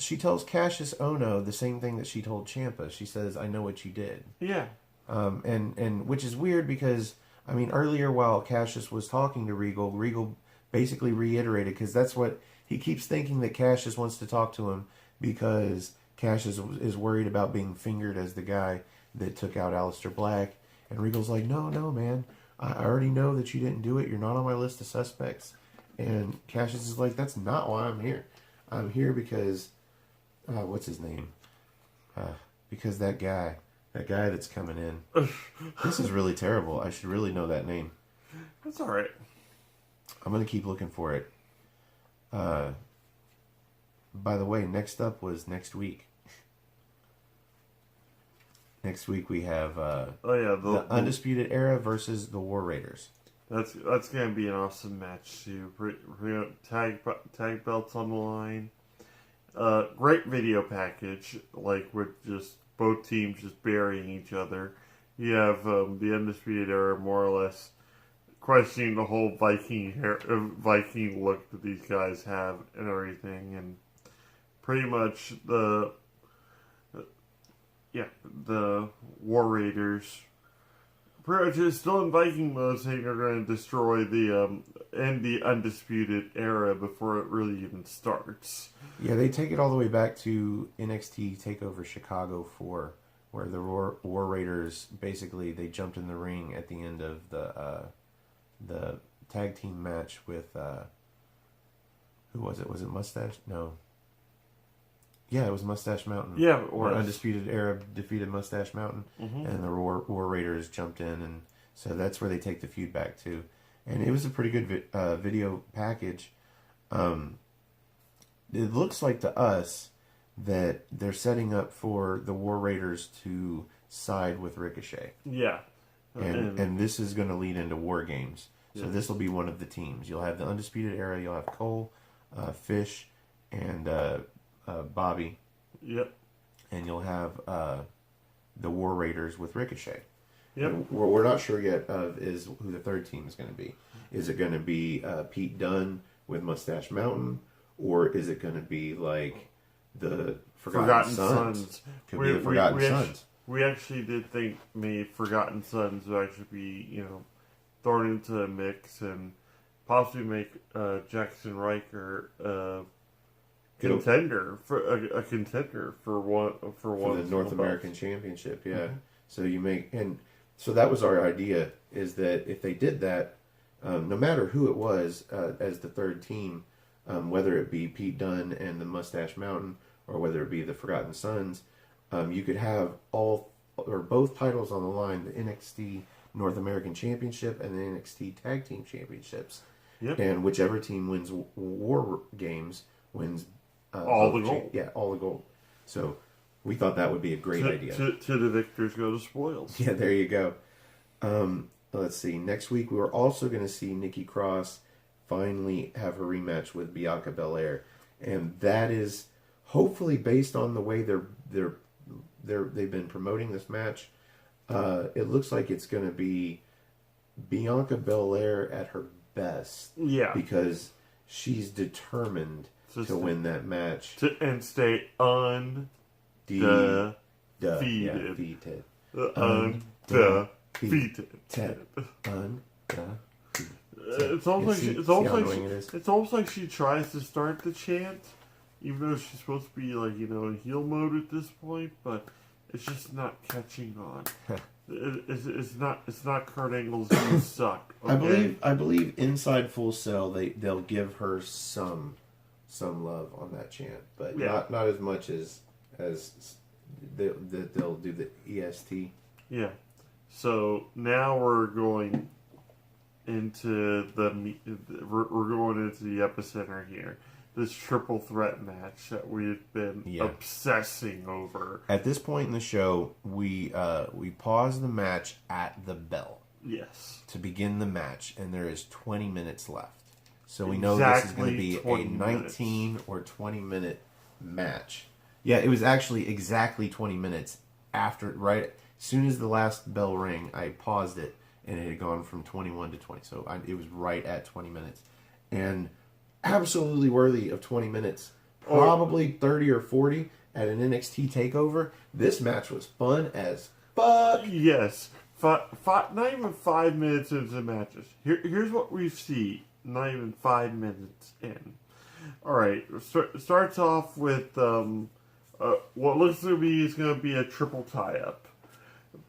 A: Cassius Ohno the same thing that she told Ciampa. She says, "I know what you did."
B: Yeah.
A: And which is weird because earlier while Cassius was talking to Regal basically reiterated, because that's what he keeps thinking, that Cassius wants to talk to him because Cassius is worried about being fingered as the guy that took out Aleister Black. And Regal's like, no, man, I already know that you didn't do it. You're not on my list of suspects. And Cassius is like, that's not why I'm here. I'm here because, what's his name? Because that guy that's coming in. This is really terrible. I should really know that name.
B: That's all right.
A: I'm going to keep looking for it. By the way, next up was next week. Next week we have
B: the
A: Undisputed Era versus the War Raiders.
B: That's gonna be an awesome match too. Tag belts on the line. Great video package, like with just both teams just burying each other. You have the Undisputed Era more or less questioning the whole Viking look that these guys have and everything, and pretty much the War Raiders pretty much is still in Viking mode, saying they're going to destroy the Undisputed Era before it really even starts.
A: Yeah, they take it all the way back to NXT TakeOver Chicago 4, where the War Raiders basically they jumped in the ring at the end of the tag team match with who was it? Was it Mustache? No. Yeah, it was Mustache Mountain.
B: Yeah,
A: or Undisputed Era defeated Mustache Mountain,
B: mm-hmm.
A: and the War Raiders jumped in, and so that's where they take the feud back to. And it was a pretty good video package. It looks like to us that they're setting up for the War Raiders to side with Ricochet.
B: Yeah.
A: And this is going to lead into War Games. So this will be one of the teams. You'll have the Undisputed Era, you'll have Cole, Fish, and Bobby.
B: Yep.
A: And you'll have the War Raiders with Ricochet.
B: Yep.
A: We're not sure yet is who the third team is going to be. Is it going to be Pete Dunne with Mustache Mountain? Or is it going to be like the Forgotten Sons? Could be the Forgotten Sons.
B: We actually did think maybe Forgotten Sons would actually be, thrown into the mix and possibly make Jackson Riker contender for a contender for the
A: North American Championship. Yeah. Mm-hmm. So that was our idea, is that if they did that, no matter who it was as the third team, whether it be Pete Dunne and the Mustache Mountain, or whether it be the Forgotten Sons, you could have all or both titles on the line: the NXT North American Championship and the NXT Tag Team Championships. Yep. And whichever team wins War Games wins
B: all the gold.
A: Yeah, all the gold. So we thought that would be a great idea.
B: To the victors go the spoils.
A: Yeah, there you go. Let's see. Next week we're also going to see Nikki Cross finally have her rematch with Bianca Belair, and that is hopefully based on the way they've been promoting this match. It looks like it's going to be Bianca Belair at her best. Yeah, because she's determined to win that match
B: and stay undefeated.
A: Undefeated.
B: It's almost like she tries to start the chant, even though she's supposed to be in heel mode at this point, but it's just not catching on. It's not Kurt Angle's "You suck." Okay?
A: I believe inside Full Sail they'll give her some love on that chant, but not as much as they'll do the EST.
B: Yeah. So now we're going into the epicenter here. This triple threat match that we've been obsessing over.
A: At this point in the show, we pause the match at the bell.
B: Yes.
A: To begin the match, and there is 20 minutes left. So we know this is going to be a 19 or 20 minute match. Yeah, it was actually exactly 20 minutes after, right? As soon as the last bell rang, I paused it, and it had gone from 21 to 20. So it was right at 20 minutes. And absolutely worthy of 20 minutes. Probably 30 or 40 at an NXT TakeOver. This match was fun as fuck.
B: Yes. Not even 5 minutes into the matches. Here's what we see. Not even 5 minutes in. Alright. Starts off with what looks to be is going to be a triple tie-up.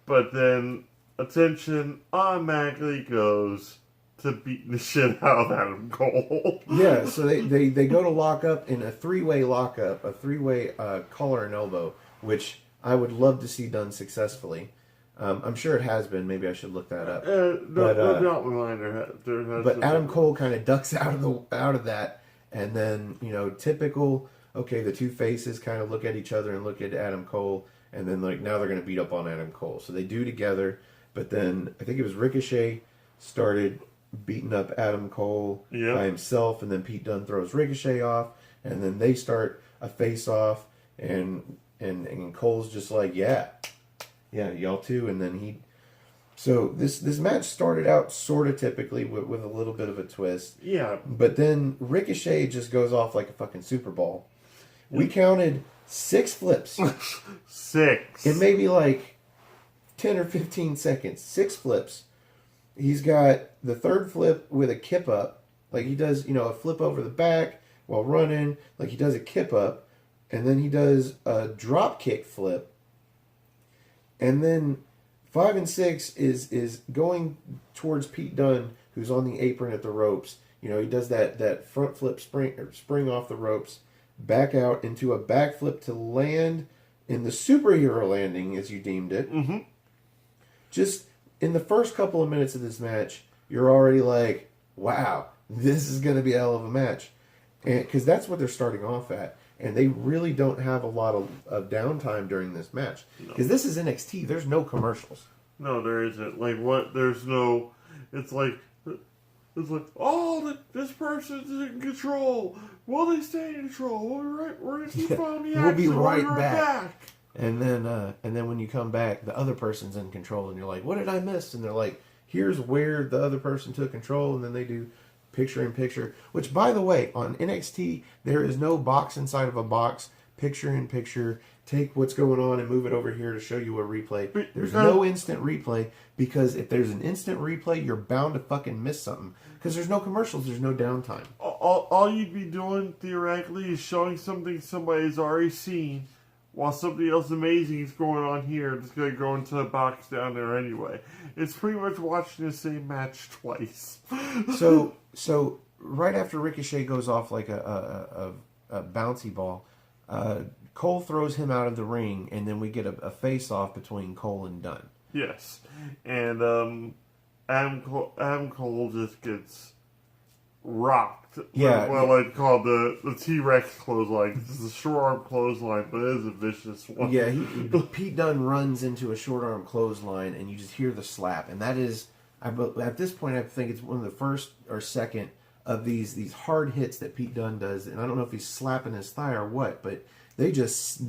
B: But then attention automatically goes to beating the shit out of Adam Cole.
A: Yeah, so they go to lock up in a three-way lockup, a three-way collar and elbow, which I would love to see done successfully. I'm sure it has been. Maybe I should look that up. But Adam Cole kind of ducks out of that, and then typical. Okay, the two faces kind of look at each other and look at Adam Cole, and then like now they're going to beat up on Adam Cole. So they do together, but then I think it was Ricochet started beating up Adam Cole by himself, and then Pete Dunne throws Ricochet off, and then they start a face off, and Cole's just like, yeah, y'all too, and then so this match started out sort of typically with a little bit of a twist.
B: Yeah.
A: But then Ricochet just goes off like a fucking Super Bowl. We counted 6 flips.
B: 6.
A: In maybe like 10 or 15 seconds. 6 flips. He's got the third flip with a kip up. Like he does, a flip over the back while running. Like he does a kip up. And then he does a drop kick flip. And then 5 and 6 is going towards Pete Dunne, who's on the apron at the ropes. He does that front flip spring off the ropes, back out into a backflip to land in the superhero landing, as you deemed it.
B: Mm-hmm.
A: Just in the first couple of minutes of this match, you're already like, wow, this is going to be a hell of a match. Because that's what they're starting off at. And they really don't have a lot of downtime during this match. Because this is NXT. There's no commercials.
B: No, there isn't. Like, what? There's no... It's like, this person's in control. Will they stay in control? We're going to keep on the action.
A: We'll be right back. And then when you come back, the other person's in control, and you're like, what did I miss? And they're like, here's where the other person took control, and then they do picture-in-picture. Which, by the way, on NXT, there is no box inside of a box, picture-in-picture, take what's going on and move it over here to show you a replay. There's no instant replay, because if there's an instant replay, you're bound to fucking miss something. Because there's no commercials, there's no downtime.
B: All you'd be doing, theoretically, is showing something somebody's already seen, while something else amazing is going on here. It's going to go into the box down there anyway. It's pretty much watching the same match twice.
A: So right after Ricochet goes off like a bouncy ball, Cole throws him out of the ring, and then we get a face-off between Cole and Dunne.
B: Yes. And Adam Cole just gets rocked.
A: Yeah.
B: Well, I'd call the T-Rex clothesline. This is a short-arm clothesline, but it is a vicious one.
A: Yeah, Pete Dunne runs into a short-arm clothesline, and you just hear the slap. And that is, at this point, I think it's one of the first or second of these hard hits that Pete Dunne does. And I don't know if he's slapping his thigh or what, but they just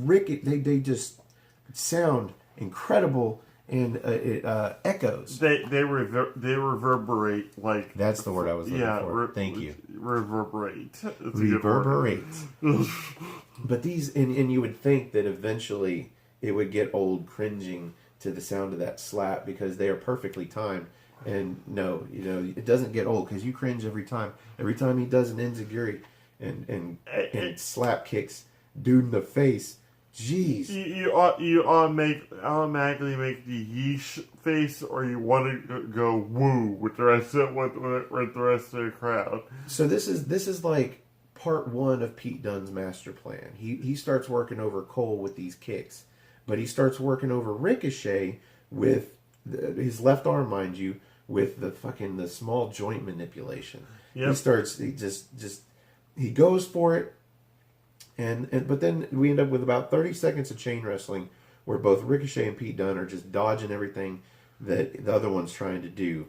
A: sound incredible, and it echoes.
B: They reverberate like.
A: That's the word I was looking for. Thank you.
B: Reverberate.
A: Reverberate. But these, and you would think that eventually it would get old cringing to the sound of that slap, because they are perfectly timed. And no, it doesn't get old, because you cringe every time. Every time he does an enziguri and slap kicks dude in the face. Jeez.
B: You automatically make the yeesh face, or you want to go woo with the rest of the crowd.
A: So this is like part 1 of Pete Dunne's master plan. He starts working over Cole with these kicks, but he starts working over Ricochet with his left arm, mind you, with the small joint manipulation. Yep. He goes for it. But then we end up with about 30 seconds of chain wrestling, where both Ricochet and Pete Dunne are just dodging everything that the other one's trying to do.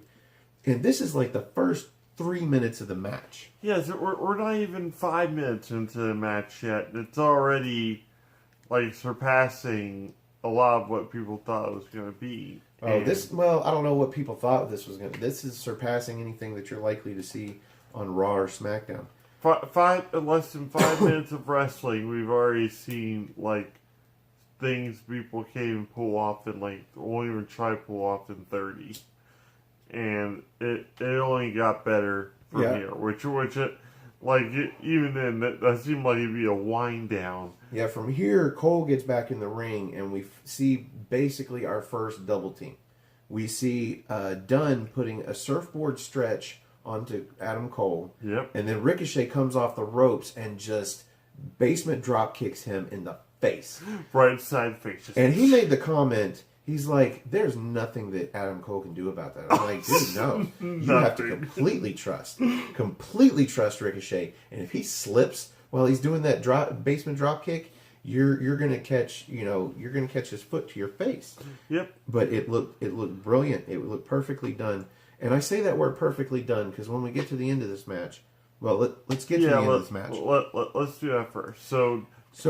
A: And this is like the first 3 minutes of the match.
B: Yes, we're not even 5 minutes into the match yet. It's already like surpassing a lot of what people thought it was going to be.
A: I don't know what people thought this was going to be. This is surpassing anything that you're likely to see on Raw or SmackDown.
B: Less than 5 minutes of wrestling, we've already seen like things people can't even pull off in won't even try to pull off in 30, and it only got better from here. Even then that seemed like it'd be a wind down. Yeah, from here Cole gets back in the ring, and we see basically our first double team. We see Dunne putting a surfboard stretch onto Adam Cole. Yep. And then Ricochet comes off the ropes and just basement drop kicks him in the face. Right side face. And he made the comment, he's like, there's nothing that Adam Cole can do about that. I'm like, dude, no. You have to completely trust Ricochet. And if he slips while he's doing that basement drop kick,
A: you're gonna catch you're gonna catch his foot to your face.
B: Yep.
A: But it looked brilliant. It looked perfectly done. And I say that word perfectly done because when we get to the end of this match, well, let's get to the end of this match.
B: Let's do that first. So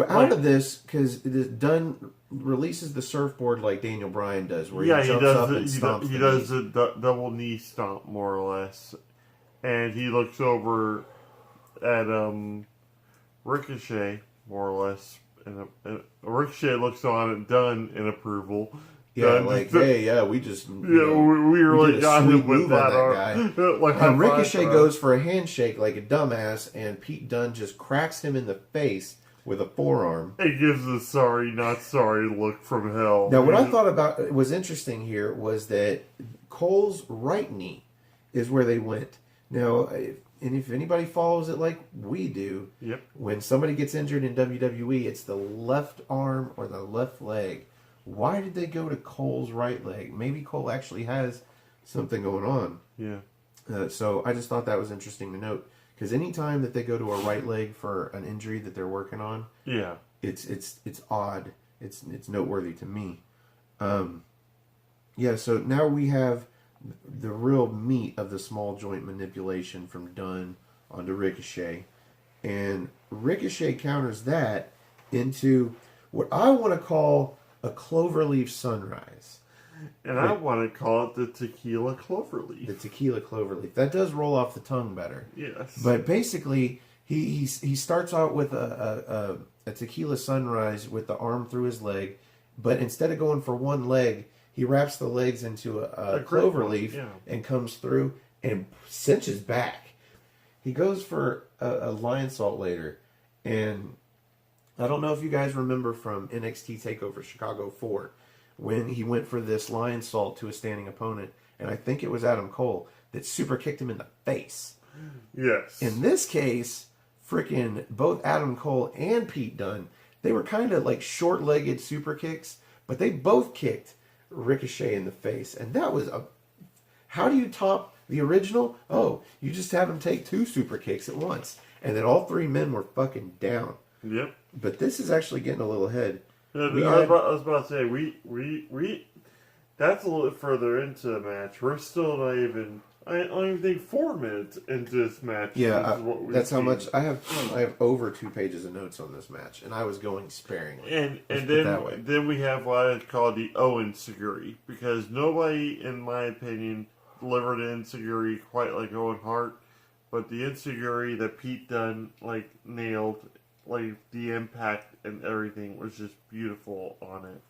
A: out of this, because Dunn releases the surfboard like Daniel Bryan does, where he jumps up and stomps.
B: He does a double knee stomp, more or less, and he looks over at Ricochet, more or less, and Ricochet looks on at Dunn in approval.
A: Yeah, we just
B: we really got him with that
A: guy. And Ricochet goes for a handshake like a dumbass, and Pete Dunne just cracks him in the face with a forearm.
B: It gives a sorry, not sorry look from hell.
A: Now, what I thought about was interesting here was that Cole's right knee is where they went. Now, and if anybody follows it like we do,
B: yep.
A: When somebody gets injured in WWE, it's the left arm or the left leg. Why did they go to Cole's right leg? Maybe Cole actually has something going on.
B: Yeah.
A: So I just thought that was interesting to note. Because anytime that they go to a right leg for an injury that they're working on,
B: yeah,
A: it's odd. It's noteworthy to me. Yeah. So now we have the real meat of the small joint manipulation from Dunn onto Ricochet, and Ricochet counters that into what I want to call a cloverleaf sunrise.
B: And I want to call it the tequila cloverleaf.
A: The tequila cloverleaf. That does roll off the tongue better.
B: Yes.
A: But basically, he starts out with a tequila sunrise with the arm through his leg, but instead of going for one leg, he wraps the legs into a cloverleaf and comes through and cinches back. He goes for a lion salt later, and I don't know if you guys remember from NXT TakeOver Chicago 4 when he went for this lion salt to a standing opponent, and I think it was Adam Cole that super kicked him in the face.
B: Yes.
A: In this case, freaking both Adam Cole and Pete Dunne, they were kind of like short-legged super kicks, but they both kicked Ricochet in the face, and that was how do you top the original? Oh, you just have him take 2 super kicks at once, and then all 3 men were fucking down.
B: Yep.
A: But this is actually getting a little ahead.
B: I was about to say we that's a little bit further into the match. We're still not even. I don't even think 4 minutes into this match.
A: Yeah, that's how much I have. I have over 2 pages of notes on this match, and I was going sparingly.
B: And then we have what I call the Owen Seguri, because nobody, in my opinion, delivered an Seguri quite like Owen Hart, but the Seguri that Pete Dunne nailed. Like the impact and everything was just beautiful on it.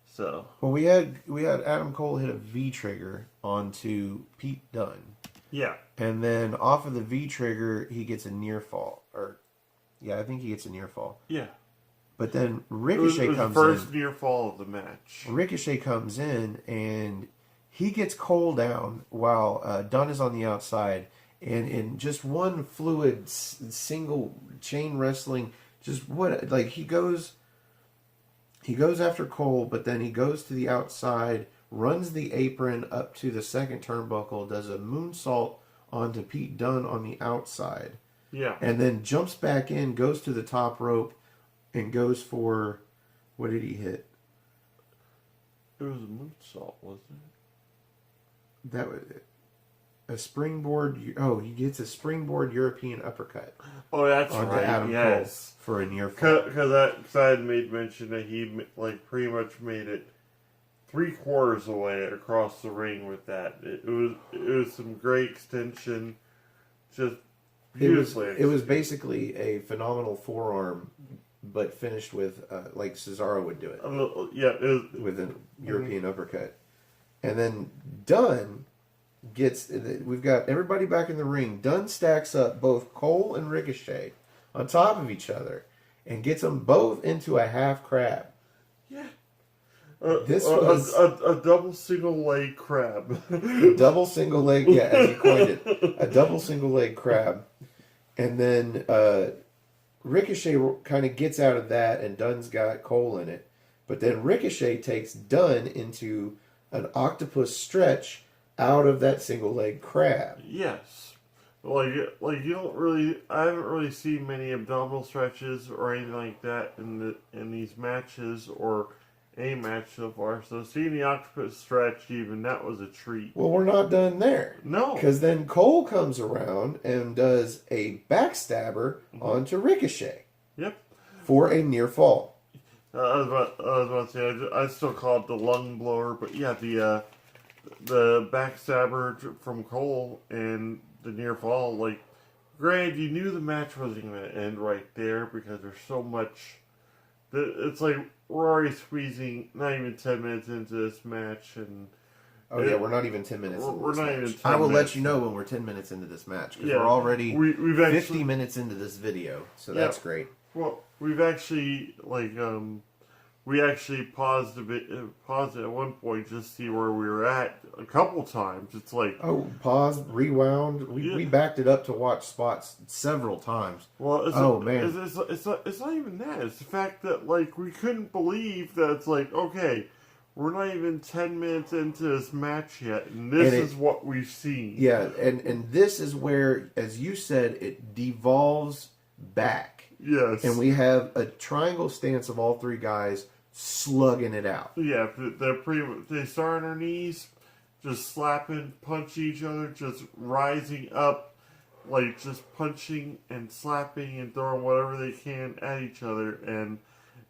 B: So
A: we had Adam Cole hit a V trigger onto Pete Dunne.
B: Yeah.
A: And then off of the V trigger he gets a near fall. I think he gets a near fall.
B: Yeah.
A: But then Ricochet comes in.
B: The first near fall of the match.
A: Ricochet comes in and he gets Cole down while Dunne is on the outside. And in just one fluid single chain wrestling, he goes after Cole, but then he goes to the outside, runs the apron up to the second turnbuckle, does a moonsault onto Pete Dunne on the outside.
B: Yeah.
A: And then jumps back in, goes to the top rope, and goes for, what did he hit?
B: It was a moonsault, wasn't it?
A: That was it. A springboard. Oh, he gets a springboard European uppercut.
B: Oh, that's right.
A: Adam Cole for a near fall.
B: Because I had made mention that he pretty much made it 3/4 away across the ring with that. It was some great extension, just beautifully.
A: It was basically a phenomenal forearm, but finished with like Cesaro would do it. With a European uppercut, and then Dunne. We've got everybody back in the ring. Dunne stacks up both Cole and Ricochet on top of each other and gets them both into a half crab.
B: Yeah.
A: This was
B: a double single leg crab.
A: Double single leg, yeah, as you coined it. A double single leg crab. And then Ricochet kind of gets out of that and Dunne's got Cole in it. But then Ricochet takes Dunne into an octopus stretch out of that single leg crab.
B: Yes. like you don't really. I haven't really seen many abdominal stretches or anything like that in these matches or any match so far. So seeing the octopus stretch, even that was a treat.
A: Well, we're not done there.
B: No.
A: Because then Cole comes around and does a backstabber onto Ricochet.
B: Yep.
A: For a near fall.
B: I was about to say, I still call it the lung blower, but yeah, the backstabber from Cole and the near fall, like, granted, you knew the match wasn't going to end right there because there's so much. It's like we're already squeezing not even 10 minutes into this match, and
A: yeah, we're not even 10 minutes.
B: We're not even 10
A: I will
B: minutes.
A: let you know when we're 10 minutes into this match because
B: Yeah,
A: we're already
B: we've
A: 50
B: actually,
A: minutes into this video, so that's great.
B: Well, we've actually we actually paused it at one point just to see where we were at a couple times. It's like
A: Pause, rewound. We backed it up to watch spots several times.
B: Well,
A: man,
B: it's not even that. It's the fact that like we couldn't believe that it's like okay, we're not even 10 minutes into this match yet, and this is what we've seen.
A: Yeah, and this is where, as you said, it devolves back.
B: Yes.
A: And we have a triangle stance of all three guys slugging it out.
B: Yeah, they start on their knees, just slapping, punch each other, just rising up, like just punching and slapping and throwing whatever they can at each other. And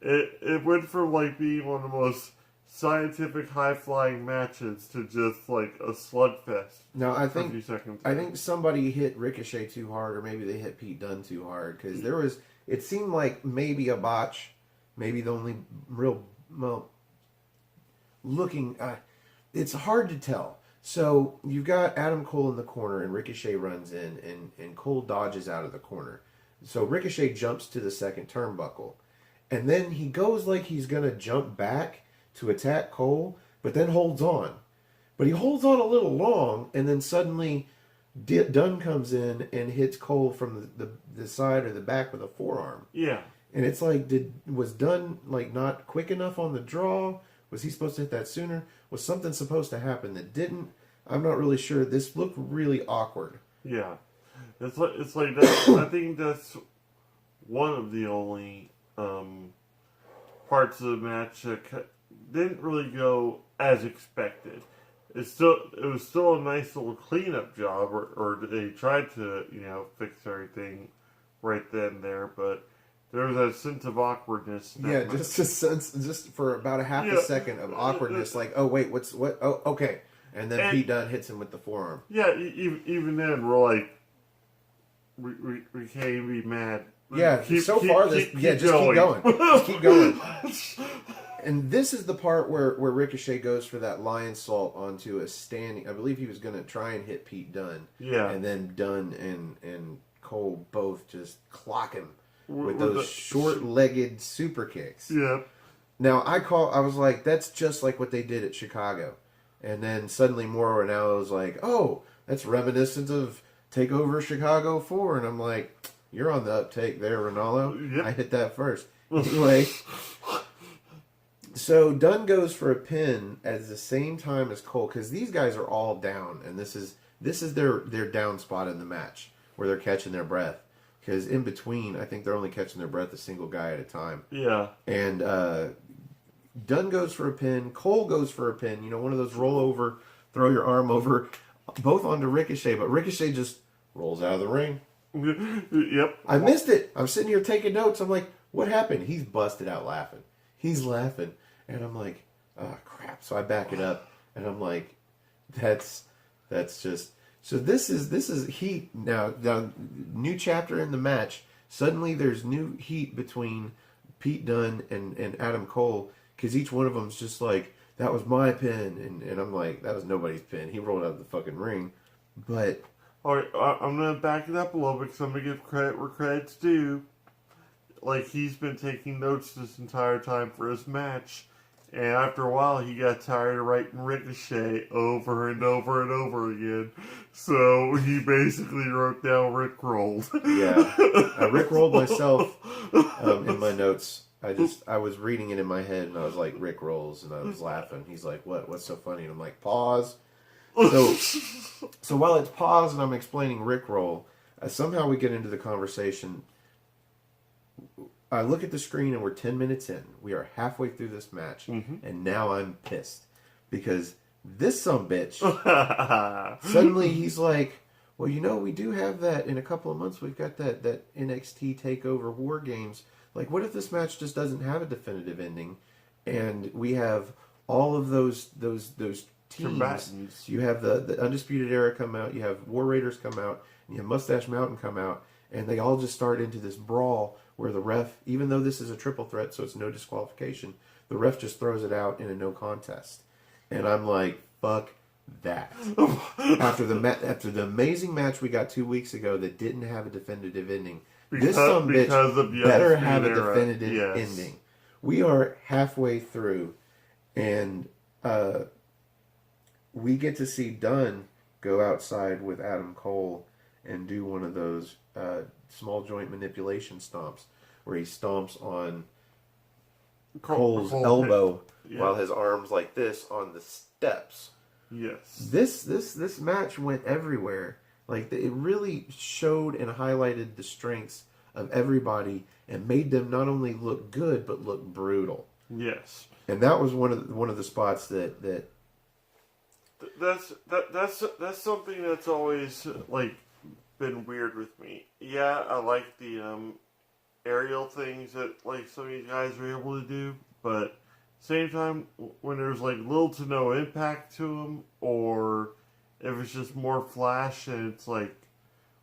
B: it went from like being one of the most scientific high-flying matches to just like a slugfest.
A: Now, I think
B: a few seconds
A: I think somebody hit Ricochet too hard, or maybe they hit Pete Dunne too hard, because there was. It seemed like maybe a botch, maybe the only real looking. It's hard to tell. So you've got Adam Cole in the corner, and Ricochet runs in, and Cole dodges out of the corner. So Ricochet jumps to the second turnbuckle, and then he goes like he's gonna jump back to attack Cole, but then holds on. But he holds on a little long, and then suddenly Dunn comes in and hits Cole from the side or the back with a forearm.
B: Yeah.
A: And it's like, was Dunn like not quick enough on the draw? Was he supposed to hit that sooner? Was something supposed to happen that didn't? I'm not really sure. This looked really awkward.
B: Yeah. It's like that. I think that's one of the only parts of the match that didn't really go as expected. It was still a nice little cleanup job, or they tried to fix everything right then and there, but there was a sense of awkwardness.
A: Yeah, just a sense, just for about a half a second of awkwardness, like, oh wait, what? Oh, okay, and then Pete Dunne hits him with the forearm.
B: Yeah, even then we're like, we can't even be mad.
A: Yeah, just keep going. Just keep going. And this is the part where Ricochet goes for that lion salt onto a standing. I believe he was going to try and hit Pete Dunne.
B: Yeah.
A: And then Dunne and Cole both just clock him with those short-legged super kicks.
B: Yeah.
A: Now, I was like, that's just like what they did at Chicago. And then suddenly Mauro Ranallo was like, oh, that's reminiscent of TakeOver Chicago 4. And I'm like, you're on the uptake there, Ranallo. Yep. I hit that first. Anyway... So Dunn goes for a pin at the same time as Cole, because these guys are all down, and this is their down spot in the match where they're catching their breath. Because in between, I think they're only catching their breath a single guy at a time.
B: Yeah.
A: And Dunn goes for a pin. Cole goes for a pin. One of those roll over, throw your arm over, both onto Ricochet, but Ricochet just rolls out of the ring.
B: Yep.
A: I missed it. I'm sitting here taking notes. I'm like, what happened? He's busted out laughing. He's laughing. And I'm like, oh, crap. So I back it up. And I'm like, that's just... So this is heat. Now, new chapter in the match. Suddenly there's new heat between Pete Dunne and Adam Cole. Because each one of them's just like, that was my pin. And I'm like, that was nobody's pin. He rolled out of the fucking ring. But...
B: All right, I'm going to back it up a little bit because I'm going to give credit where credit's due. Like, he's been taking notes this entire time for his match. And after a while, he got tired of writing Ricochet over and over and over again. So he basically wrote down Rickrolled.
A: Yeah. I Rickrolled myself in my notes. I was reading it in my head, and I was like, Rick rolls, and I was laughing. He's like, what? What's so funny? And I'm like, pause. So while it's paused and I'm explaining Rickroll, somehow we get into the conversation. I look at the screen and we're 10 minutes in. We are halfway through this match, and now I'm pissed because this sumbitch suddenly he's like, well, we do have that in a couple of months. We've got that NXT Takeover War Games. Like, what if this match just doesn't have a definitive ending, and we have all of those teams?
B: Combatants.
A: You have the Undisputed Era come out. You have War Raiders come out. And you have Mustache Mountain come out, and they all just start into this brawl where the ref, even though this is a triple threat, so it's no disqualification, the ref just throws it out in a no contest. And I'm like, fuck that. After the amazing match we got 2 weeks ago that didn't have a definitive ending, this sumbitch better have a definitive ending. We are halfway through, and we get to see Dunn go outside with Adam Cole and do one of those small joint manipulation stomps where he stomps on Cole's elbow while his arm's like this on the steps.
B: Yes.
A: This match went everywhere. Like, it really showed and highlighted the strengths of everybody and made them not only look good but look brutal.
B: Yes.
A: And that was one of the spots that
B: that's something that's always like been weird with me. Yeah, I like the aerial things that like some of you guys are able to do, but same time when there's like little to no impact to them, or if it's just more flash and it's like,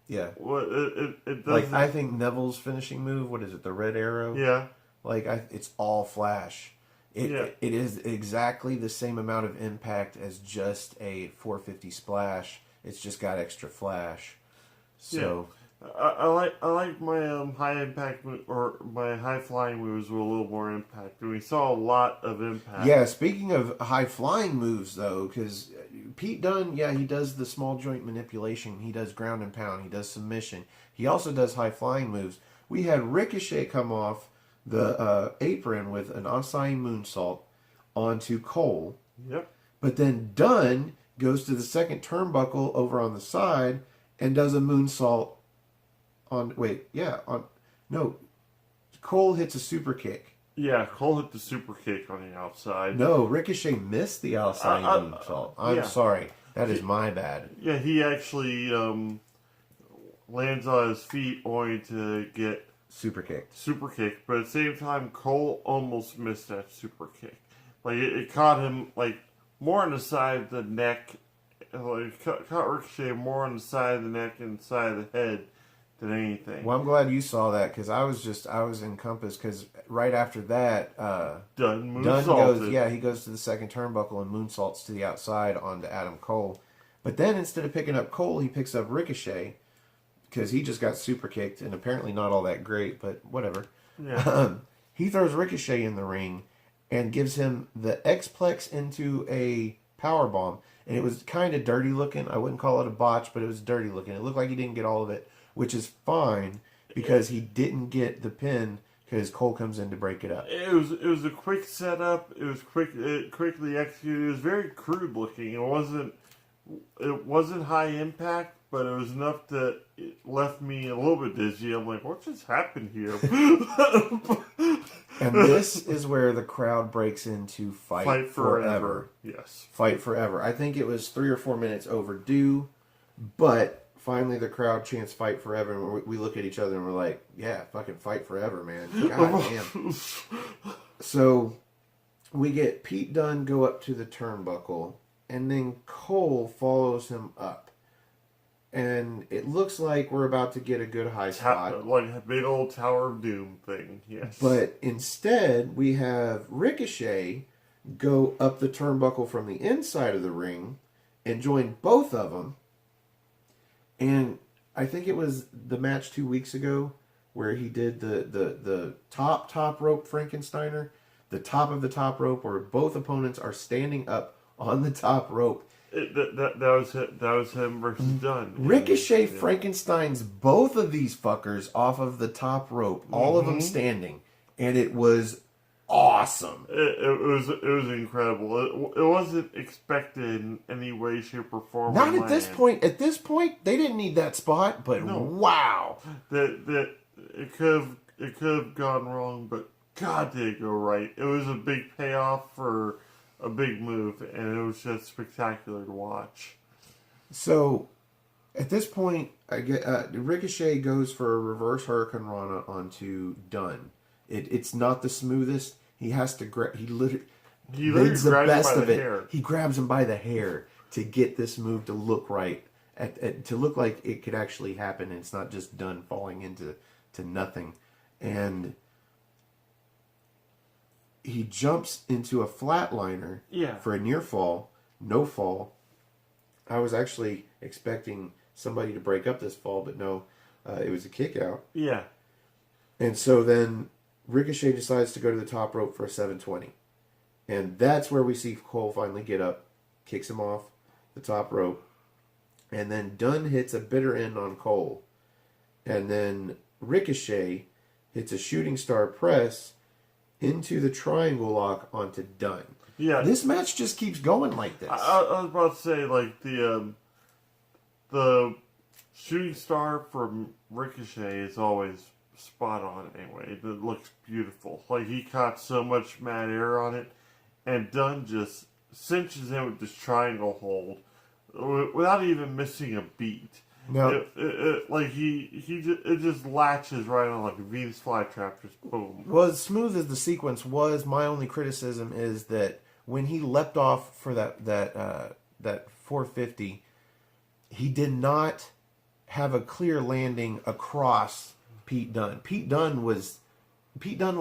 A: yeah,
B: what it doesn't.
A: Like, I think Neville's finishing move, what is it, the red arrow?
B: Yeah.
A: Like, it's all flash. It is exactly the same amount of impact as just a 450 splash. It's just got extra flash. So
B: yeah. I like my high impact or my high flying moves with a little more impact. And we saw a lot of impact.
A: Yeah, speaking of high flying moves though, because Pete Dunne, yeah, he does the small joint manipulation. He does ground and pound. He does submission. He also does high flying moves. We had Ricochet come off the apron with an Asai moonsault onto Cole.
B: Yep.
A: But then Dunn goes to the second turnbuckle over on the side and does a moonsault on... Cole hits a super kick.
B: Yeah, Cole hit the super kick on the outside.
A: No, Ricochet missed the outside moonsault. I'm sorry. That is my bad.
B: Yeah, he actually lands on his feet only to get...
A: Super kick.
B: But at the same time, Cole almost missed that super kick. Like, it caught him, like, more on the side of the neck. Like, caught Ricochet more on the side of the neck and the side of the head than anything.
A: Well, I'm glad you saw that, because I was encompassed, because right after that,
B: Dunn
A: goes, he goes to the second turnbuckle and moonsaults to the outside onto Adam Cole. But then instead of picking up Cole, he picks up Ricochet, because he just got super kicked, and apparently not all that great, but whatever.
B: Yeah.
A: He throws Ricochet in the ring and gives him the X-Plex into a powerbomb. And it was kind of dirty looking. I wouldn't call it a botch, but it was dirty looking. It looked like he didn't get all of it, which is fine, because he didn't get the pin, because Cole comes in to break it up.
B: It was a quick setup. It was quickly executed. It was very crude looking. It wasn't high impact, but it was enough that it left me a little bit dizzy. I'm like, what just happened here?
A: And this is where the crowd breaks into Fight Forever.
B: Yes.
A: Fight Forever. I think it was 3 or 4 minutes overdue, but finally the crowd chants Fight Forever, and we look at each other and we're like, yeah, fucking Fight Forever, man. God damn. So we get Pete Dunne go up to the turnbuckle, and then Cole follows him up. And it looks like we're about to get a good high spot.
B: Like a big old Tower of Doom thing, yes.
A: But instead, we have Ricochet go up the turnbuckle from the inside of the ring and join both of them. And I think it was the match 2 weeks ago where he did the top rope Frankensteiner, the top of the top rope, where both opponents are standing up on the top rope.
B: That was him versus Dunn.
A: Ricochet Frankenstein's both of these fuckers off of the top rope, all of them standing, and it was awesome.
B: It was incredible. It wasn't expected in any way, shape, or form.
A: Not at this point. At this point, they didn't need that spot, but
B: No.
A: wow.
B: That it could have gone wrong, but God, did it go right. It was a big payoff for a big move, and it was just spectacular to watch.
A: So, at this point, I get Ricochet goes for a reverse Hurricane Rana onto Dunn. It's not the smoothest. He has to grab. He literally
B: grabs
A: the
B: him
A: best
B: by
A: of
B: the
A: it.
B: hair.
A: He grabs him by the hair to get this move to look right, to look like it could actually happen, and it's not just Dunn falling into nothing. And he jumps into a flatliner for a near fall, no fall. I was actually expecting somebody to break up this fall, but no, it was a kick out.
B: Yeah.
A: And so then Ricochet decides to go to the top rope for a 720. And that's where we see Cole finally get up, kicks him off the top rope. And then Dunn hits a bitter end on Cole. And then Ricochet hits a shooting star press into the triangle lock onto Dunn.
B: Yeah.
A: This match just keeps going like this.
B: I was about to say, like, the shooting star from Ricochet is always spot on anyway. It looks beautiful. Like, he caught so much mad air on it, and Dunn just cinches in with this triangle hold without even missing a beat.
A: No.
B: It just latches right on like a Venus flytrap, just boom.
A: Well, as smooth as the sequence was, my only criticism is that when he leapt off for that 450, he did not have a clear landing across Pete Dunne. Pete Dunne was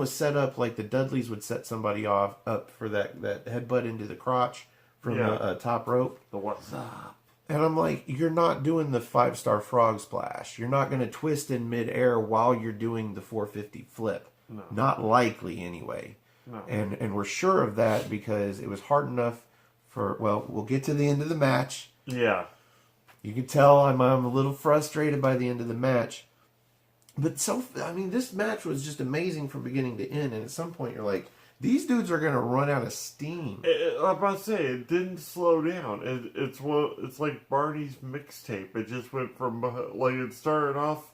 A: set up like the Dudleys would set somebody up for that headbutt into the crotch from the top rope.
B: The what's up?
A: And I'm like, you're not doing the 5-star frog splash. You're not going to twist in midair while you're doing the 450 flip.
B: No.
A: Not likely, anyway.
B: No.
A: And we're sure of that because it was hard enough for, well, we'll get to the end of the match.
B: Yeah.
A: You can tell I'm a little frustrated by the end of the match. But this match was just amazing from beginning to end. And at some point, you're like, these dudes are going to run out of steam.
B: I'm about to say, it didn't slow down. It's like Barney's mixtape. It just went from, like, it started off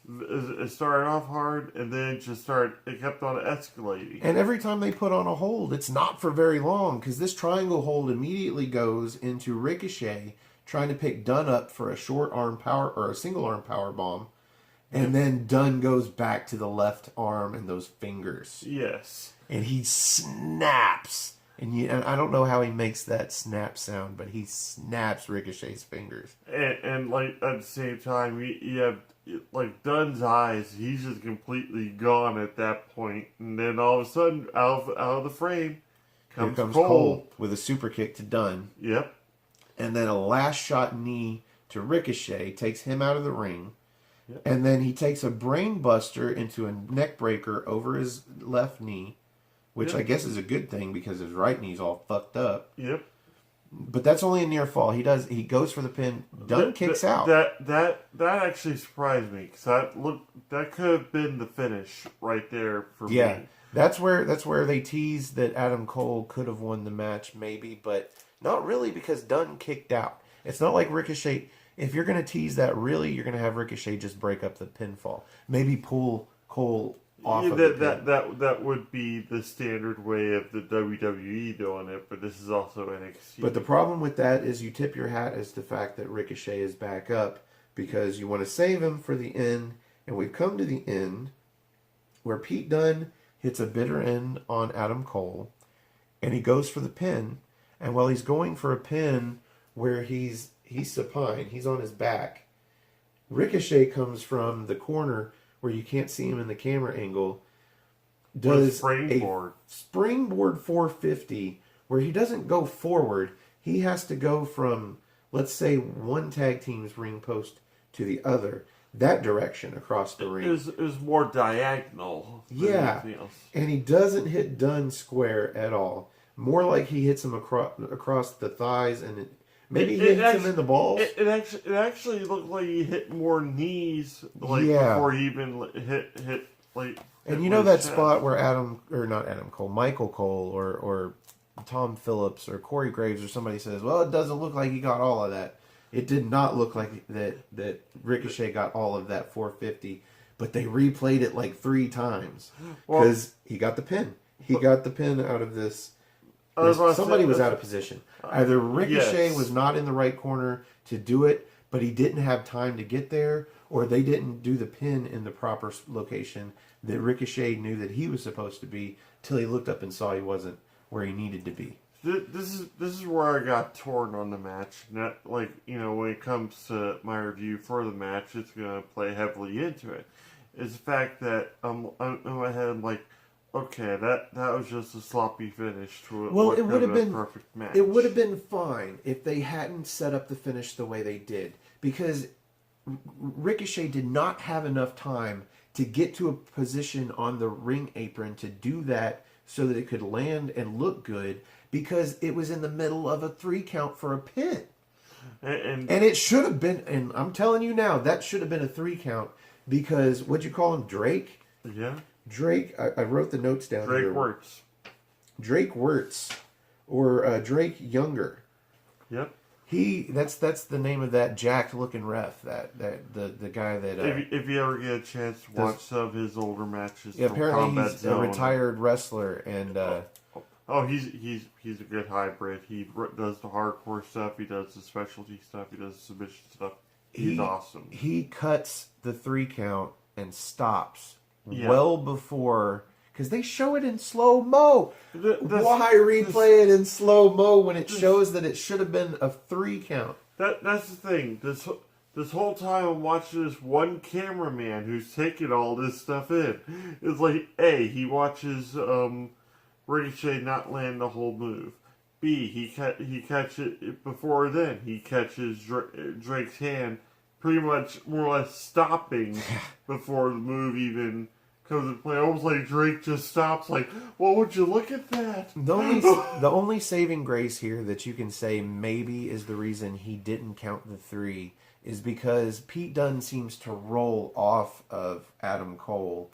B: hard, and then it kept on escalating.
A: And every time they put on a hold, it's not for very long, because this triangle hold immediately goes into Ricochet trying to pick Dunn up for a short arm power, or a single arm power bomb. And then Dunn goes back to the left arm and those fingers.
B: Yes.
A: And he snaps. And I don't know how he makes that snap sound, but he snaps Ricochet's fingers.
B: And like, at the same time, you have, like, Dunn's eyes, he's just completely gone at that point. And then all of a sudden, out of the frame,
A: Here comes Cole with a super kick to Dunn.
B: Yep.
A: And then a last shot knee to Ricochet, takes him out of the ring.
B: Yep.
A: And then he takes a brain buster into a neck breaker over his left knee, which I guess is a good thing because his right knee's all fucked up.
B: Yep.
A: But that's only a near fall. He goes for the pin. Dunn kicks out.
B: That actually surprised me because that could have been the finish right there for me.
A: Yeah, that's where they teased that Adam Cole could have won the match, maybe, but not really because Dunn kicked out. It's not like Ricochet. If you're going to tease that, really, you're going to have Ricochet just break up the pinfall. Maybe pull Cole off of the pin.
B: That would be the standard way of the WWE doing it, but this is also NXT.
A: But the problem with that is you tip your hat as the fact that Ricochet is back up because you want to save him for the end, and we've come to the end where Pete Dunne hits a bitter end on Adam Cole, and he goes for the pin, and while he's going for a pin where he's supine, he's on his back, Ricochet comes from the corner where you can't see him in the camera angle, does a springboard 450 where he doesn't go forward. He has to go from, let's say, one tag team's ring post to the other, that direction across the ring.
B: It was more diagonal than anything else.
A: And he doesn't hit Dunn square at all. More like he hits him across the thighs, and maybe he hits him in the balls.
B: It actually looked like he hit more knees before he even hit like.
A: And you know that spot where Michael Cole or Tom Phillips or Corey Graves or somebody says, well, it doesn't look like he got all of that. It did not look like that Ricochet got all of that 450, but they replayed it like 3 times because he got the pin. He got the pin out of this. Somebody was out of position. Either Ricochet was not in the right corner to do it, but he didn't have time to get there, or they didn't do the pin in the proper location that Ricochet knew that he was supposed to be till he looked up and saw he wasn't where he needed to be.
B: This is where I got torn on the match. Not like, when it comes to my review for the match, it's gonna play heavily into it. Is the fact that I'm in my head, I'm like, okay, that was just a sloppy finish to
A: it would have been
B: a perfect match.
A: It would have been fine if they hadn't set up the finish the way they did, because Ricochet did not have enough time to get to a position on the ring apron to do that so that it could land and look good, because it was in the middle of a 3 count for a pin. And it should have been, and I'm telling you now, that should have been a 3 count, because, what'd you call him, Drake?
B: Yeah.
A: Drake, I wrote the notes down here. Drake Wirtz, or Drake Younger.
B: Yep.
A: That's the name of that jacked looking ref, the guy that.
B: If you ever get a chance to watch some of his older matches,
A: apparently he's a retired wrestler, and.
B: He's a good hybrid. He does the hardcore stuff. He does the specialty stuff. He does the submission stuff. He's awesome. He
A: cuts the 3 count and stops well before, because they show it in slow mo. Why replay it in slow mo when it shows that it should have been a 3 count?
B: That's the thing. This whole time I'm watching this one cameraman who's taking all this stuff in. It's like, A, he watches Ricochet not land the whole move. B, he catches it before then. He catches Drake's hand pretty much more or less stopping before the move even comes into play. Almost like Drake just stops like, well, would you look at that?
A: The only saving grace here that you can say maybe is the reason he didn't count the 3 is because Pete Dunne seems to roll off of Adam Cole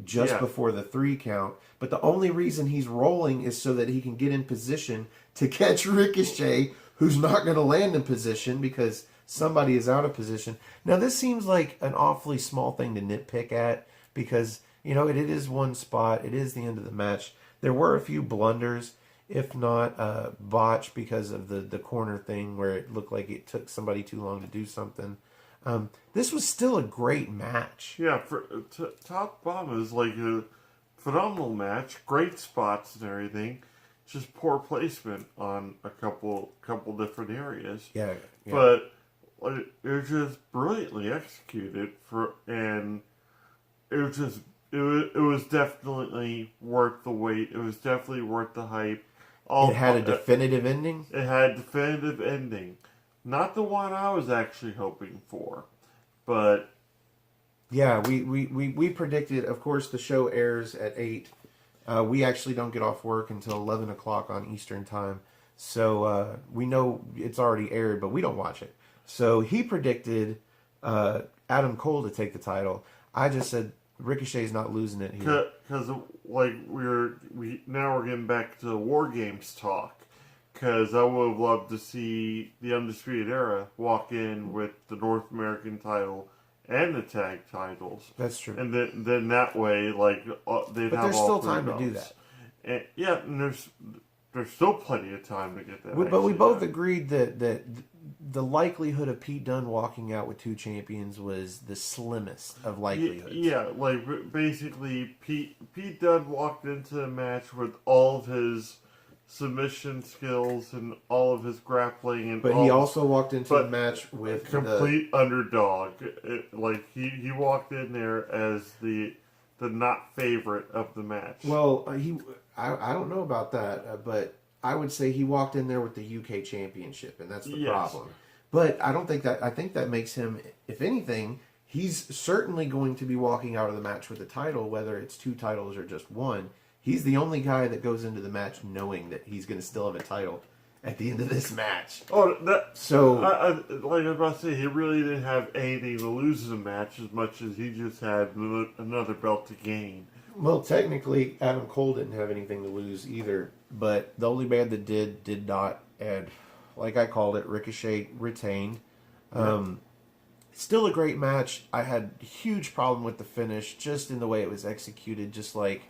A: just before the 3 count, but the only reason he's rolling is so that he can get in position to catch Ricochet, who's not going to land in position because somebody is out of position. Now, this seems like an awfully small thing to nitpick at, because, it is one spot, it is the end of the match. There were a few blunders, if not botch, because of the corner thing where it looked like it took somebody too long to do something. This was still a great match.
B: Yeah, for top to bottom, it was like a phenomenal match. Great spots and everything. Just poor placement on a couple different areas.
A: Yeah.
B: But it was just brilliantly executed and it was definitely worth the wait. It was definitely worth the hype.
A: It had a definitive ending?
B: It had a definitive ending. Not the one I was actually hoping for, but...
A: Yeah, we predicted, of course, the show airs at 8. We actually don't get off work until 11 o'clock on Eastern Time. So we know it's already aired, but we don't watch it. So he predicted Adam Cole to take the title. I just said Ricochet's not losing it here.
B: Because, like, we're getting back to the War Games talk. Because I would have loved to see the Undisputed Era walk in with the North American title and the tag titles.
A: That's true.
B: And then that way, like, they'd have all 3 belts. But
A: there's still time to do that.
B: And there's still plenty of time to get that.
A: But we both agreed that the likelihood of Pete Dunne walking out with 2 champions was the slimmest of likelihoods.
B: Yeah, like, basically, Pete Dunne walked into the match with all of his submission skills and all of his grappling,
A: but he also walked into the match with
B: complete underdog. He walked in there as the not favorite of the match.
A: Well, I don't know about that, but I would say he walked in there with the UK Championship, and that's the problem. But I don't think that. I think that makes him, if anything, he's certainly going to be walking out of the match with the title, whether it's 2 titles or just 1. He's the only guy that goes into the match knowing that he's going to still have a title at the end of this match.
B: Like I was about to say, he really didn't have anything to lose in the match as much as he just had another belt to gain,
A: Well, technically, Adam Cole didn't have anything to lose either, but the only man that did not, and like I called it, Ricochet retained. Um, Still a great match. I had a huge problem with the finish, just in the way it was executed. Just like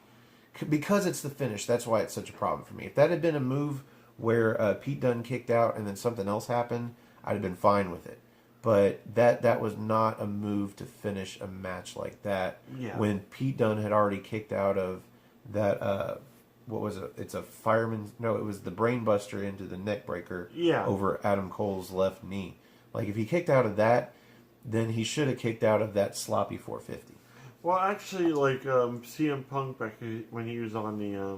A: because it's the finish, that's why it's such a problem for me. If that had been a move where Pete Dunne kicked out and then something else happened, I'd have been fine with it. But that was not a move to finish a match like that.
B: Yeah.
A: When Pete Dunne had already kicked out of that, what was it? It's a fireman. No, it was the brainbuster into the neck breaker.
B: Yeah.
A: Over Adam Cole's left knee. Like if he kicked out of that, then he should have kicked out of that sloppy 450.
B: Well, actually, like CM Punk back when he was on the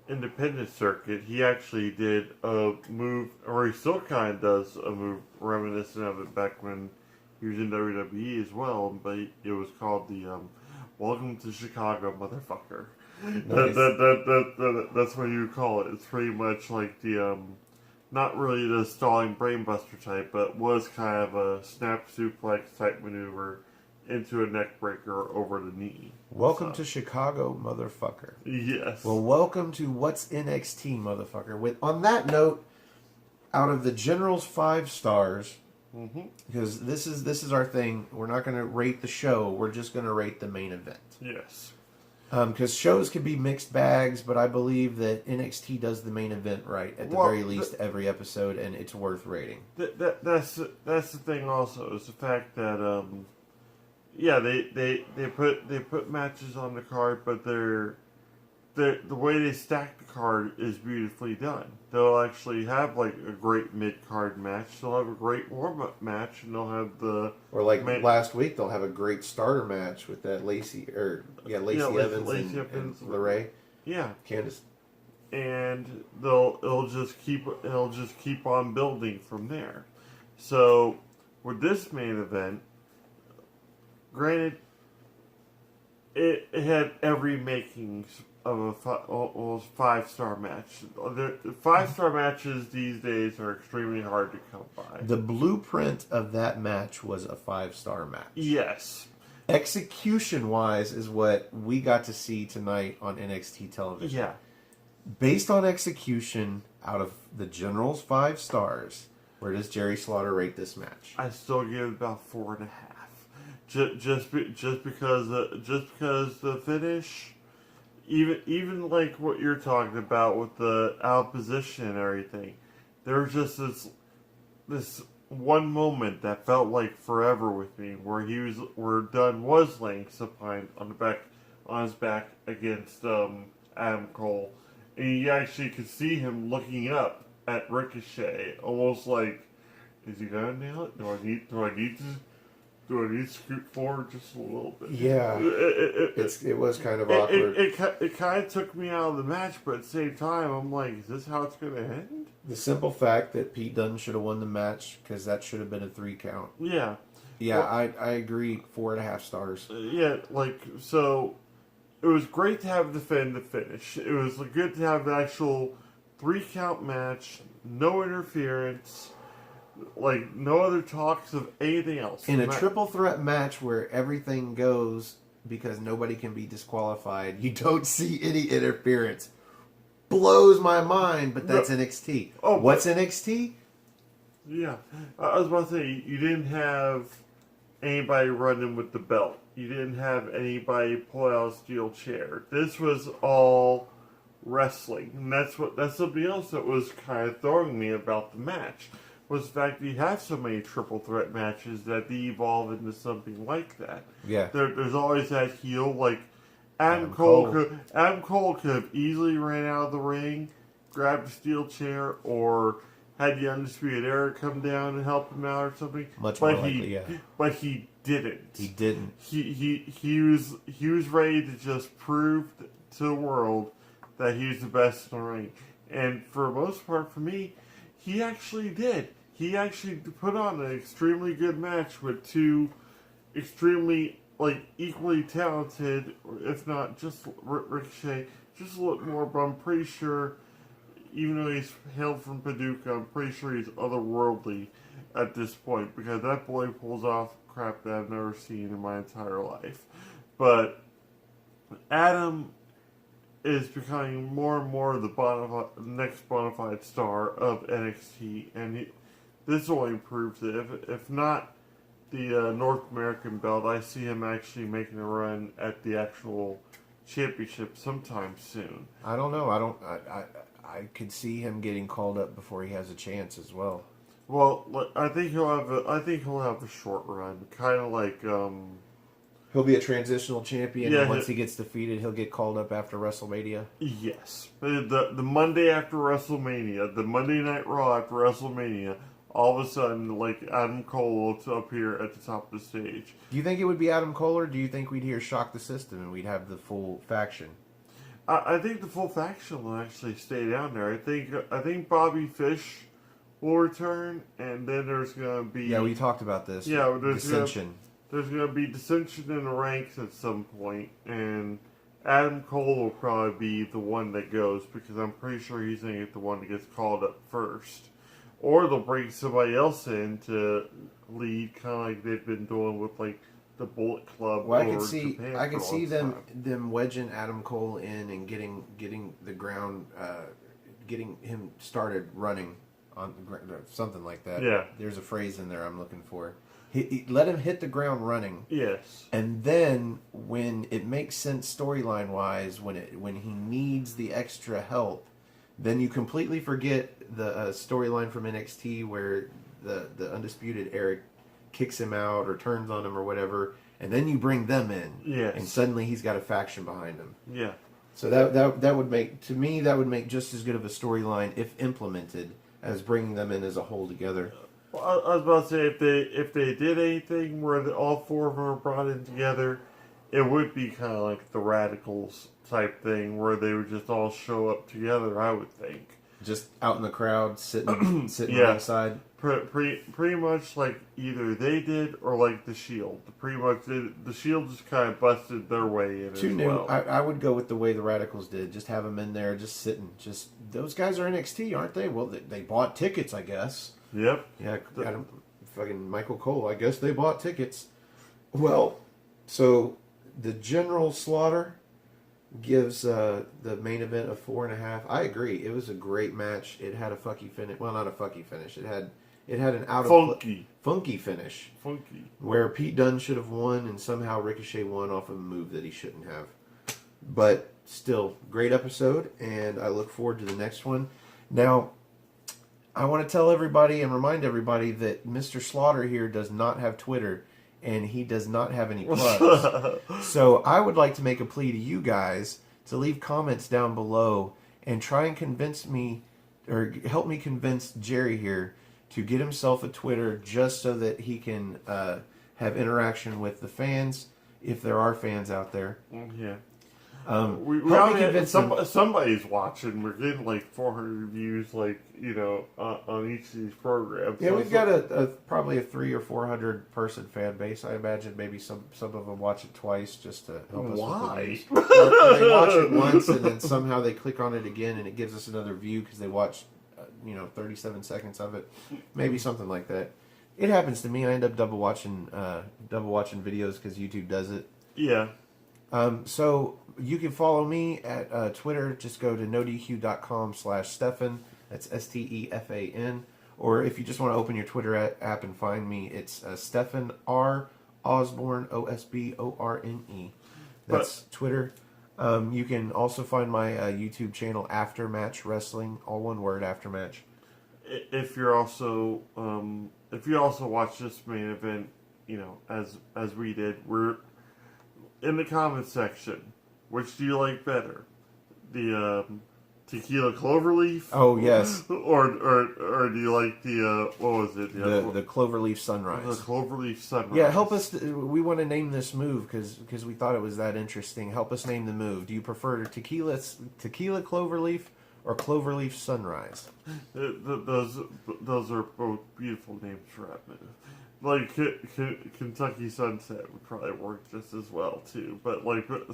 B: independent circuit, he actually did a move, or he still kind of does a move reminiscent of it back when he was in WWE as well, but it was called the Welcome to Chicago, motherfucker.
A: Nice.
B: That's what you would call it. It's pretty much like the, not really the stalling brainbuster type, but was kind of a snap suplex type maneuver into a neck breaker over the knee.
A: Welcome to Chicago, motherfucker.
B: Yes.
A: Well, welcome to What's NXT, motherfucker. On that note, out of the General's 5 stars, because this is our thing. We're not going to rate the show. We're just going to rate the main event.
B: Yes.
A: Because shows can be mixed bags, but I believe that NXT does the main event right at the very least every episode, and it's worth rating.
B: That's the thing. Also, is the fact that yeah, they put matches on the card, but the way they stack the card is beautifully done. They'll actually have like a great mid-card match. They'll have a great warm-up match, and they'll have the
A: last week they'll have a great starter match with that Lacey Evans and LeRae.
B: Yeah,
A: Candice.
B: And it'll just keep on building from there. So with this main event, granted, it had every makings of a 5-star match. The 5-star matches these days are extremely hard to come by.
A: The blueprint of that match was a 5-star match.
B: Yes.
A: Execution-wise is what we got to see tonight on NXT television.
B: Yeah.
A: Based on execution, out of the General's 5 stars, where does Jerry Slaughter rate this match?
B: I still give it about 4.5. Just because the finish, even like what you're talking about with the out position and everything, there was just this one moment that felt like forever with me, where Dunn was laying supine on his back against Adam Cole, and you actually could see him looking up at Ricochet, almost like, is he gonna nail it? Do I need to scoot forward just a little bit?
A: Yeah, it was kind of awkward.
B: It kind of took me out of the match, but at the same time, I'm like, is this how it's going to end?
A: The simple fact that Pete Dunne should have won the match, because that should have been a 3 count.
B: Yeah.
A: Yeah, well, I agree, 4.5 stars.
B: Yeah, so it was great to have the finish. It was good to have the actual 3 count match, no interference, like no other talks of anything else.
A: In a triple threat match where everything goes because nobody can be disqualified, you don't see any interference. Blows my mind, but that's NXT.
B: Oh,
A: what's NXT?
B: Yeah, I was about to say, you didn't have anybody running with the belt. You didn't have anybody pull out a steel chair. This was all wrestling, and that's something else that was kind of throwing me about the match. Was the fact that you have so many triple threat matches that they evolve into something like that.
A: Yeah.
B: There's always that heel, like Adam Cole could have easily ran out of the ring, grabbed a steel chair, or had the Undisputed Era come down and help him out or something.
A: Much more likely, yeah.
B: But he didn't.
A: He didn't.
B: He was ready to just prove to the world that he was the best in the ring. And for the most part, for me, he actually did. He actually put on an extremely good match with 2 extremely, equally talented, if not just Ricochet, just a little more, but I'm pretty sure, even though he's hailed from Paducah, I'm pretty sure he's otherworldly at this point, because that boy pulls off crap that I've never seen in my entire life. But Adam is becoming more and more the next bona fide star of NXT, and this only proves it. If not the North American belt, I see him actually making a run at the actual championship sometime soon.
A: I don't know. I could see him getting called up before he has a chance as well.
B: Well, I think he'll have a short run, kind of like
A: He'll be a transitional champion,
B: yeah,
A: and once he gets defeated, he'll get called up after WrestleMania.
B: Yes, the Monday after WrestleMania, the Monday Night Raw after WrestleMania, all of a sudden, like Adam Cole will appear at the top of the stage.
A: Do you think it would be Adam Cole, or do you think we'd hear Shock the System and we'd have the full faction?
B: I think the full faction will actually stay down there. I think Bobby Fish will return, and then there's gonna be
A: we talked about this.
B: Yeah,
A: dissension.
B: There's gonna be dissension in the ranks at some point, and Adam Cole will probably be the one that goes because I'm pretty sure he's gonna get the one that gets called up first, or they'll bring somebody else in to lead, kind of like they've been doing with like the Bullet Club.
A: Well,
B: I could
A: see them wedging Adam Cole in and getting the ground, getting him started running on the ground, something like that.
B: Yeah,
A: there's a phrase in there I'm looking for. He let him hit the ground running.
B: Yes.
A: And then when it makes sense storyline wise, when he needs the extra help, then you completely forget the storyline from NXT where the Undisputed Era kicks him out or turns on him or whatever, and then you bring them in.
B: Yes.
A: And suddenly he's got a faction behind him.
B: Yeah.
A: So that would make, to me, that would make just as good of a storyline if implemented as bringing them in as a whole together.
B: Well, I was about to say if they did anything where all four of them are brought in together, it would be kind of like the Radicals type thing where they would just all show up together. I would think
A: just out in the crowd, sitting outside.
B: Pretty much like either they did or like the Shield. Pretty much the Shield just kind of busted their way in.
A: Too
B: as
A: new.
B: Well.
A: I would go with the way the Radicals did. Just have them in there, just sitting. Just those guys are NXT, aren't they? Well, they bought tickets, I guess.
B: Yep.
A: Yeah, fucking Michael Cole. I guess they bought tickets. Well, so the General Slaughter gives the main event a 4.5. I agree. It was a great match. It had a fucky finish. Well, not a fucky finish. It had an funky finish.
B: Funky.
A: Where Pete Dunne should have won, and somehow Ricochet won off of a move that he shouldn't have. But still, great episode, and I look forward to the next one. Now, I want to tell everybody and remind everybody that Mr. Slaughter here does not have Twitter, and he does not have any plugs. So I would like to make a plea to you guys to leave comments down below and try and convince me, or help me convince Jerry here to get himself a Twitter just so that he can have interaction with the fans, if there are fans out there.
B: Yeah.
A: We
B: somebody's watching. We're getting like 400 views, like on each of these programs.
A: Yeah, we've got probably a 300 or 400 person fan base. I imagine maybe some of them watch it twice just to help us.
B: Why?
A: With the views. They watch it once and then somehow they click on it again and it gives us another view because they watched 37 seconds of it, maybe something like that. It happens to me. I end up double watching videos because YouTube does it.
B: Yeah.
A: So you can follow me at Twitter. Just go to nodq.com/Stefan. That's Stefan. Or if you just want to open your Twitter app and find me, it's Stefan R. Osborne, Osborne. That's Twitter. You can also find my YouTube channel, Aftermatch Wrestling, all one word, Aftermatch.
B: If you also watch this main event, as we did, we're in the comments section. Which do you like better, the tequila cloverleaf?
A: Oh yes.
B: Or do you like the what was it?
A: The cloverleaf sunrise.
B: The cloverleaf sunrise.
A: Yeah, help us. We want to name this move because we thought it was that interesting. Help us name the move. Do you prefer tequila cloverleaf or cloverleaf sunrise?
B: Those are both beautiful names for that move. Like Kentucky Sunset would probably work just as well too. But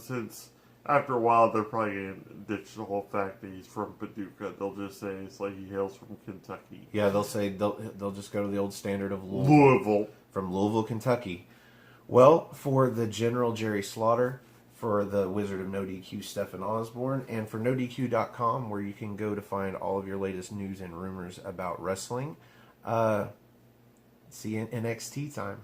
B: since after a while they're probably gonna ditch the whole fact that he's from Paducah. They'll just say it's like he hails from Kentucky.
A: Yeah, they'll say they'll just go to the old standard of
B: Louisville.
A: From Louisville, Kentucky. Well, for the General Jerry Slaughter, for the Wizard of No DQ, Stephen Osborne, and for NoDQ.com, where you can go to find all of your latest news and rumors about wrestling. See you in NXT time.